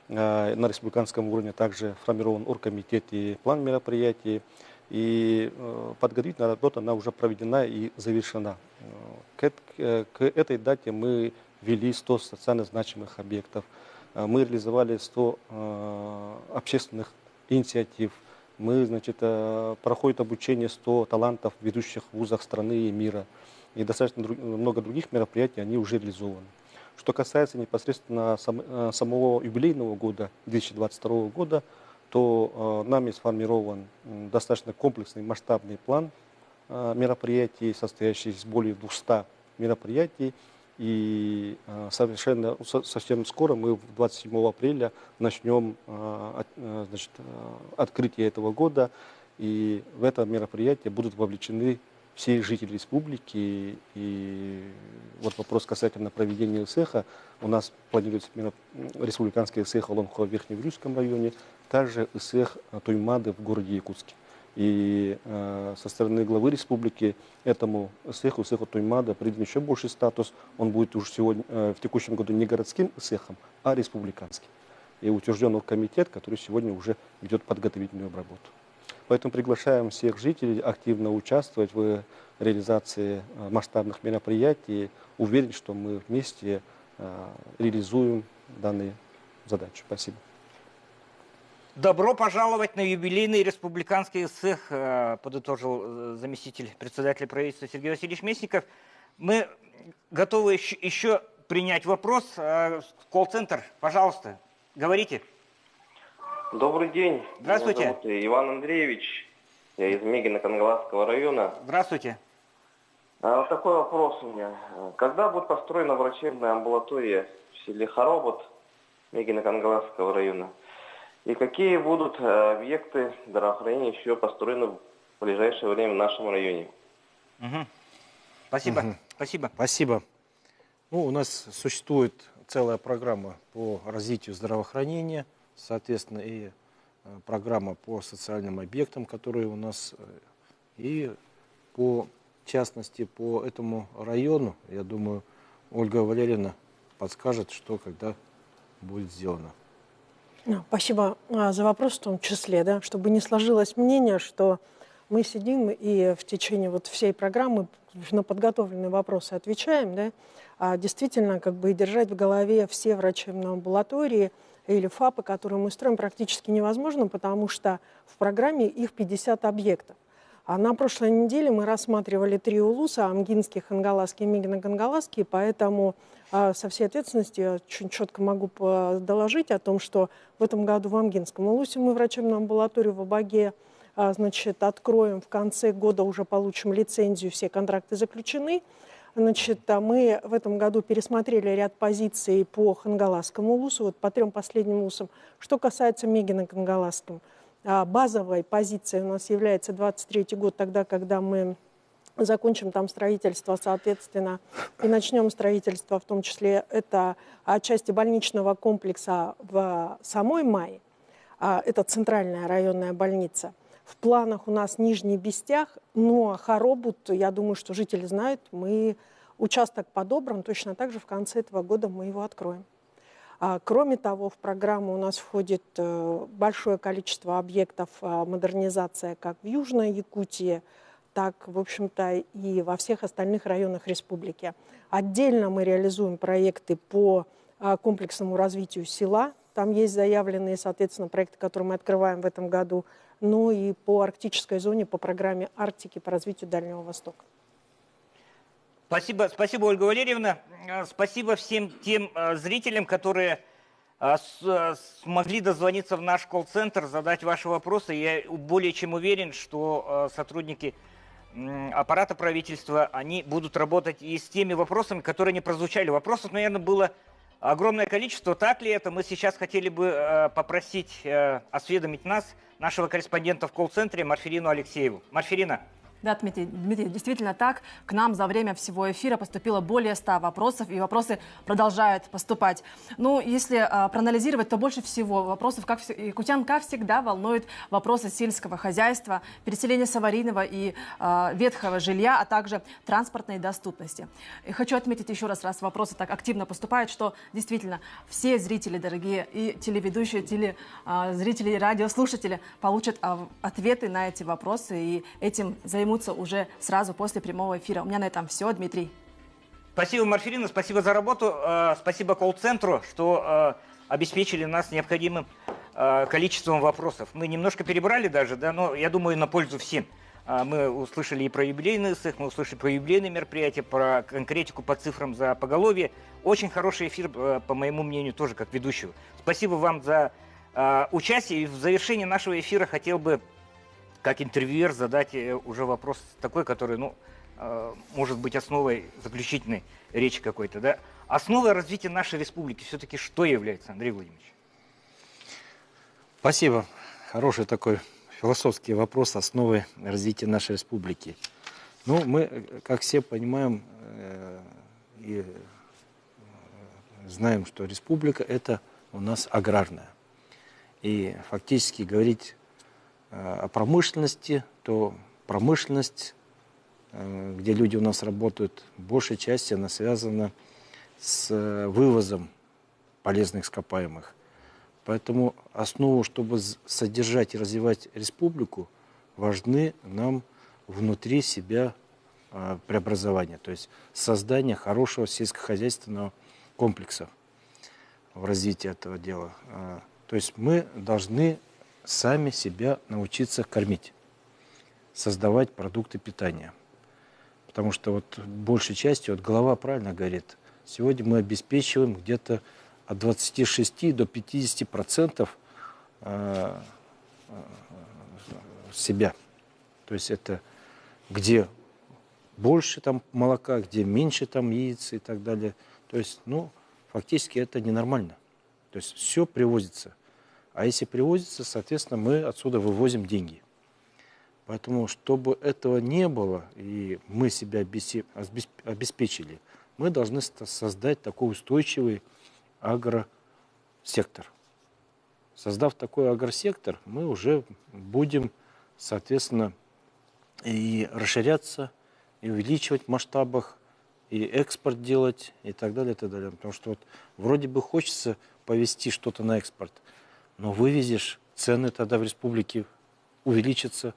Speaker 8: На республиканском уровне также сформирован оргкомитет и план мероприятий. И подготовительная работа она уже проведена и завершена. К этой дате мы ввели 100 социально значимых объектов. Мы реализовали 100 общественных инициатив. Проходит обучение 100 талантов в ведущих вузах страны и мира. И достаточно много других мероприятий, они уже реализованы. Что касается непосредственно самого юбилейного года, 2022 года, то нами сформирован достаточно комплексный масштабный план мероприятий, состоящий из более 200 мероприятий. И совсем скоро мы 27 апреля начнем открытие этого года. И в это мероприятие будут вовлечены все жители республики. И вот вопрос касательно проведения СЭХа. У нас планируется республиканский СЭХ Олонхо в Верхневирюзском районе, также СЭХ Туймады в городе Якутске. И со стороны главы республики этому СЭХу Туймада придан еще больший статус. Он будет уже сегодня, в текущем году не городским СЭХом, а республиканским. И утвержден оргкомитет, который сегодня уже ведет подготовительную работу. Поэтому приглашаем всех жителей активно участвовать в реализации масштабных мероприятий. Уверен, что мы вместе реализуем данные задачи. Спасибо.
Speaker 2: Добро пожаловать на юбилейный республиканский СЭХ, подытожил заместитель председателя правительства Сергей Васильевич Местников. Мы готовы еще принять вопрос. Колл-центр, пожалуйста, говорите.
Speaker 18: Добрый день.
Speaker 2: Здравствуйте.
Speaker 18: Меня зовут Иван Андреевич. Я из Мегино-Кангаласского района.
Speaker 2: Здравствуйте.
Speaker 18: Вот такой вопрос у меня. Когда будет построена врачебная амбулатория в селе Хоробот Мегино-Кангаласского района? И какие будут объекты здравоохранения еще построены в ближайшее время в нашем районе?
Speaker 2: Спасибо. Спасибо.
Speaker 4: Спасибо. Ну, у нас существует целая программа по развитию здравоохранения, соответственно, и программа по социальным объектам, которые у нас, и в частности, по этому району, я думаю, Ольга Валерьевна подскажет, что когда будет сделано.
Speaker 9: Спасибо за вопрос в том числе, да, чтобы не сложилось мнение, что мы сидим и в течение вот всей программы на подготовленные вопросы отвечаем, да, а действительно как бы держать в голове все врачебные амбулатории или ФАПы, которые мы строим, практически невозможно, потому что в программе их 50 объектов. А на прошлой неделе мы рассматривали 3 улуса: Амгинский, Хангаласский и Мегино-Кангаласский, поэтому со всей ответственностью я очень четко могу доложить о том, что в этом году в Амгинском улусе мы врачебную амбулаторию в Абаге откроем в конце года, уже получим лицензию, все контракты заключены. Мы в этом году пересмотрели ряд позиций по Хангаласскому улусу, вот по 3 последним улусам. Что касается Мегино-Кангаласским, базовой позицией у нас является 23-й год, тогда, когда мы закончим там строительство, соответственно, и начнем строительство, в том числе это части больничного комплекса в самой Майе, это центральная районная больница. В планах у нас Нижний Бестях, но Хоробут, я думаю, что жители знают, участок подобран, точно так же в конце этого года мы его откроем. Кроме того, в программу у нас входит большое количество объектов модернизации как в Южной Якутии, так, в общем-то, и во всех остальных районах республики. Отдельно мы реализуем проекты по комплексному развитию села. Там есть заявленные, соответственно, проекты, которые мы открываем в этом году. Ну и по арктической зоне, по программе Арктики, по развитию Дальнего Востока.
Speaker 2: Спасибо, Ольга Валерьевна. Спасибо всем тем зрителям, которые смогли дозвониться в наш колл-центр, задать ваши вопросы. Я более чем уверен, что сотрудники аппарата правительства, они будут работать и с теми вопросами, которые не прозвучали. Вопросов, наверное, было огромное количество. Так ли это? Мы сейчас хотели бы попросить осведомить нас, нашего корреспондента в колл-центре, Марферину Алексееву. Марферина.
Speaker 3: Да, Дмитрий, действительно так. К нам за время всего эфира поступило более 100 вопросов, и вопросы продолжают поступать. Ну, если проанализировать, то больше всего вопросов, как якутян, как всегда, волнуют вопросы сельского хозяйства, переселения с аварийного и ветхого жилья, а также транспортной доступности. И хочу отметить еще раз вопросы так активно поступают, что действительно все зрители, дорогие, и телеведущие, зрители, и радиослушатели получат ответы на эти вопросы, и этим займутся уже сразу после прямого эфира. У меня на этом все, Дмитрий.
Speaker 2: Спасибо, Марферина, спасибо за работу. Спасибо колл-центру, что обеспечили нас необходимым количеством вопросов. Мы немножко перебрали даже, да, но я думаю, на пользу всем. Мы услышали и про юбилейный СЭХ, мы услышали про юбилейные мероприятия, про конкретику по цифрам за поголовье. Очень хороший эфир, по моему мнению, тоже как ведущего. Спасибо вам за участие. И в завершении нашего эфира хотел бы как интервьюер задать уже вопрос такой, который, может быть основой заключительной речи какой-то. Да? Основой развития нашей республики все-таки что является, Андрей Владимирович?
Speaker 4: Спасибо. Хороший такой философский вопрос основы развития нашей республики. Ну, мы, как все понимаем и знаем, что республика – это у нас аграрная. И фактически говорить о промышленности, то промышленность, где люди у нас работают, в большей части она связана с вывозом полезных ископаемых. Поэтому основу, чтобы содержать и развивать республику, важны нам внутри себя преобразования, то есть создание хорошего сельскохозяйственного комплекса в развитии этого дела. То есть мы должны сами себя научиться кормить, создавать продукты питания. Потому что вот большей частью, вот глава правильно говорит, сегодня мы обеспечиваем где-то от 26 до 50% себя. То есть это где больше там молока, где меньше там яиц и так далее. То есть, фактически это ненормально. То есть все привозится. А если привозится, соответственно, мы отсюда вывозим деньги. Поэтому, чтобы этого не было, и мы себя обеспечили, мы должны создать такой устойчивый агросектор. Создав такой агросектор, мы уже будем, соответственно, и расширяться, и увеличивать в масштабах, и экспорт делать, и так далее, и так далее. Потому что вот вроде бы хочется повезти что-то на экспорт, но вывезешь, цены тогда в республике увеличатся,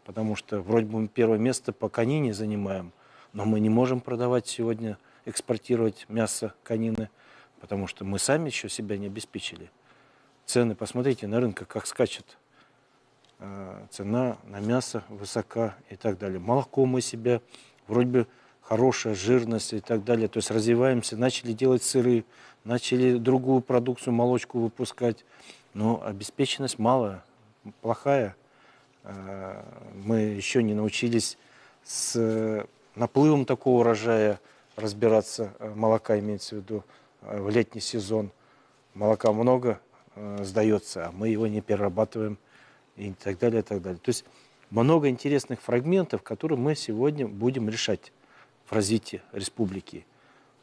Speaker 4: потому что вроде бы мы первое место по конине занимаем, но мы не можем продавать сегодня, экспортировать мясо конины, потому что мы сами еще себя не обеспечили. Цены, посмотрите на рынке, как скачет. Цена на мясо высока и так далее. Молоко мы себя, вроде бы хорошая жирность и так далее, то есть развиваемся, начали делать сыры, начали другую продукцию, молочку выпускать. Но обеспеченность малая, плохая. Мы еще не научились с наплывом такого урожая разбираться, молока имеется в виду, в летний сезон. Молока много сдается, а мы его не перерабатываем и так далее, и так далее. То есть много интересных фрагментов, которые мы сегодня будем решать в развитии республики.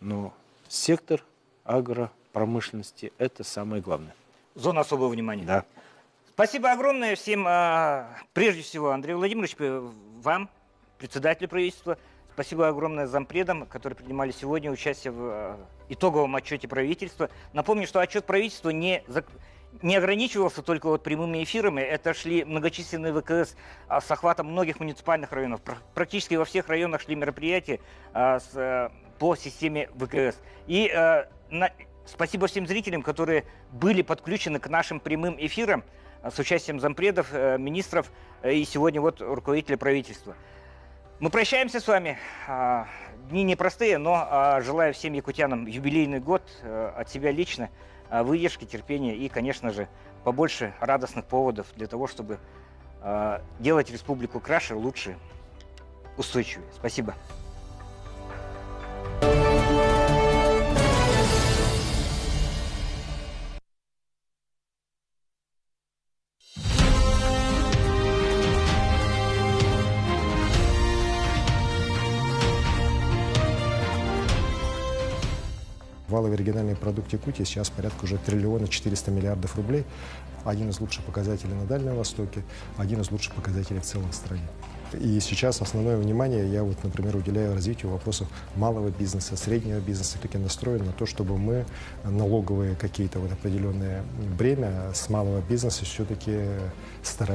Speaker 4: Но сектор агропромышленности – это самое главное.
Speaker 2: Зона особого внимания.
Speaker 4: Да.
Speaker 2: Спасибо огромное всем, прежде всего, Андрей Владимирович, вам, председателю правительства. Спасибо огромное зампредам, которые принимали сегодня участие в итоговом отчете правительства. Напомню, что отчет правительства не ограничивался только вот прямыми эфирами. Это шли многочисленные ВКС с охватом многих муниципальных районов. Практически во всех районах шли мероприятия по системе ВКС. И Спасибо всем зрителям, которые были подключены к нашим прямым эфирам с участием зампредов, министров и сегодня вот руководителя правительства. Мы прощаемся с вами. Дни непростые, но желаю всем якутянам юбилейный год от себя лично, выдержки, терпения и, конечно же, побольше радостных поводов для того, чтобы делать республику краше, лучше, устойчивее. Спасибо.
Speaker 19: Валовый региональный продукт Якутии сейчас порядка уже 1 400 000 000 000 рублей. Один из лучших показателей на Дальнем Востоке, один из лучших показателей в целом в стране. И сейчас основное внимание я, вот, например, уделяю развитию вопросов малого бизнеса, среднего бизнеса, таки настроен на то, чтобы мы налоговые какие-то вот определенные бремя с малого бизнеса все-таки старались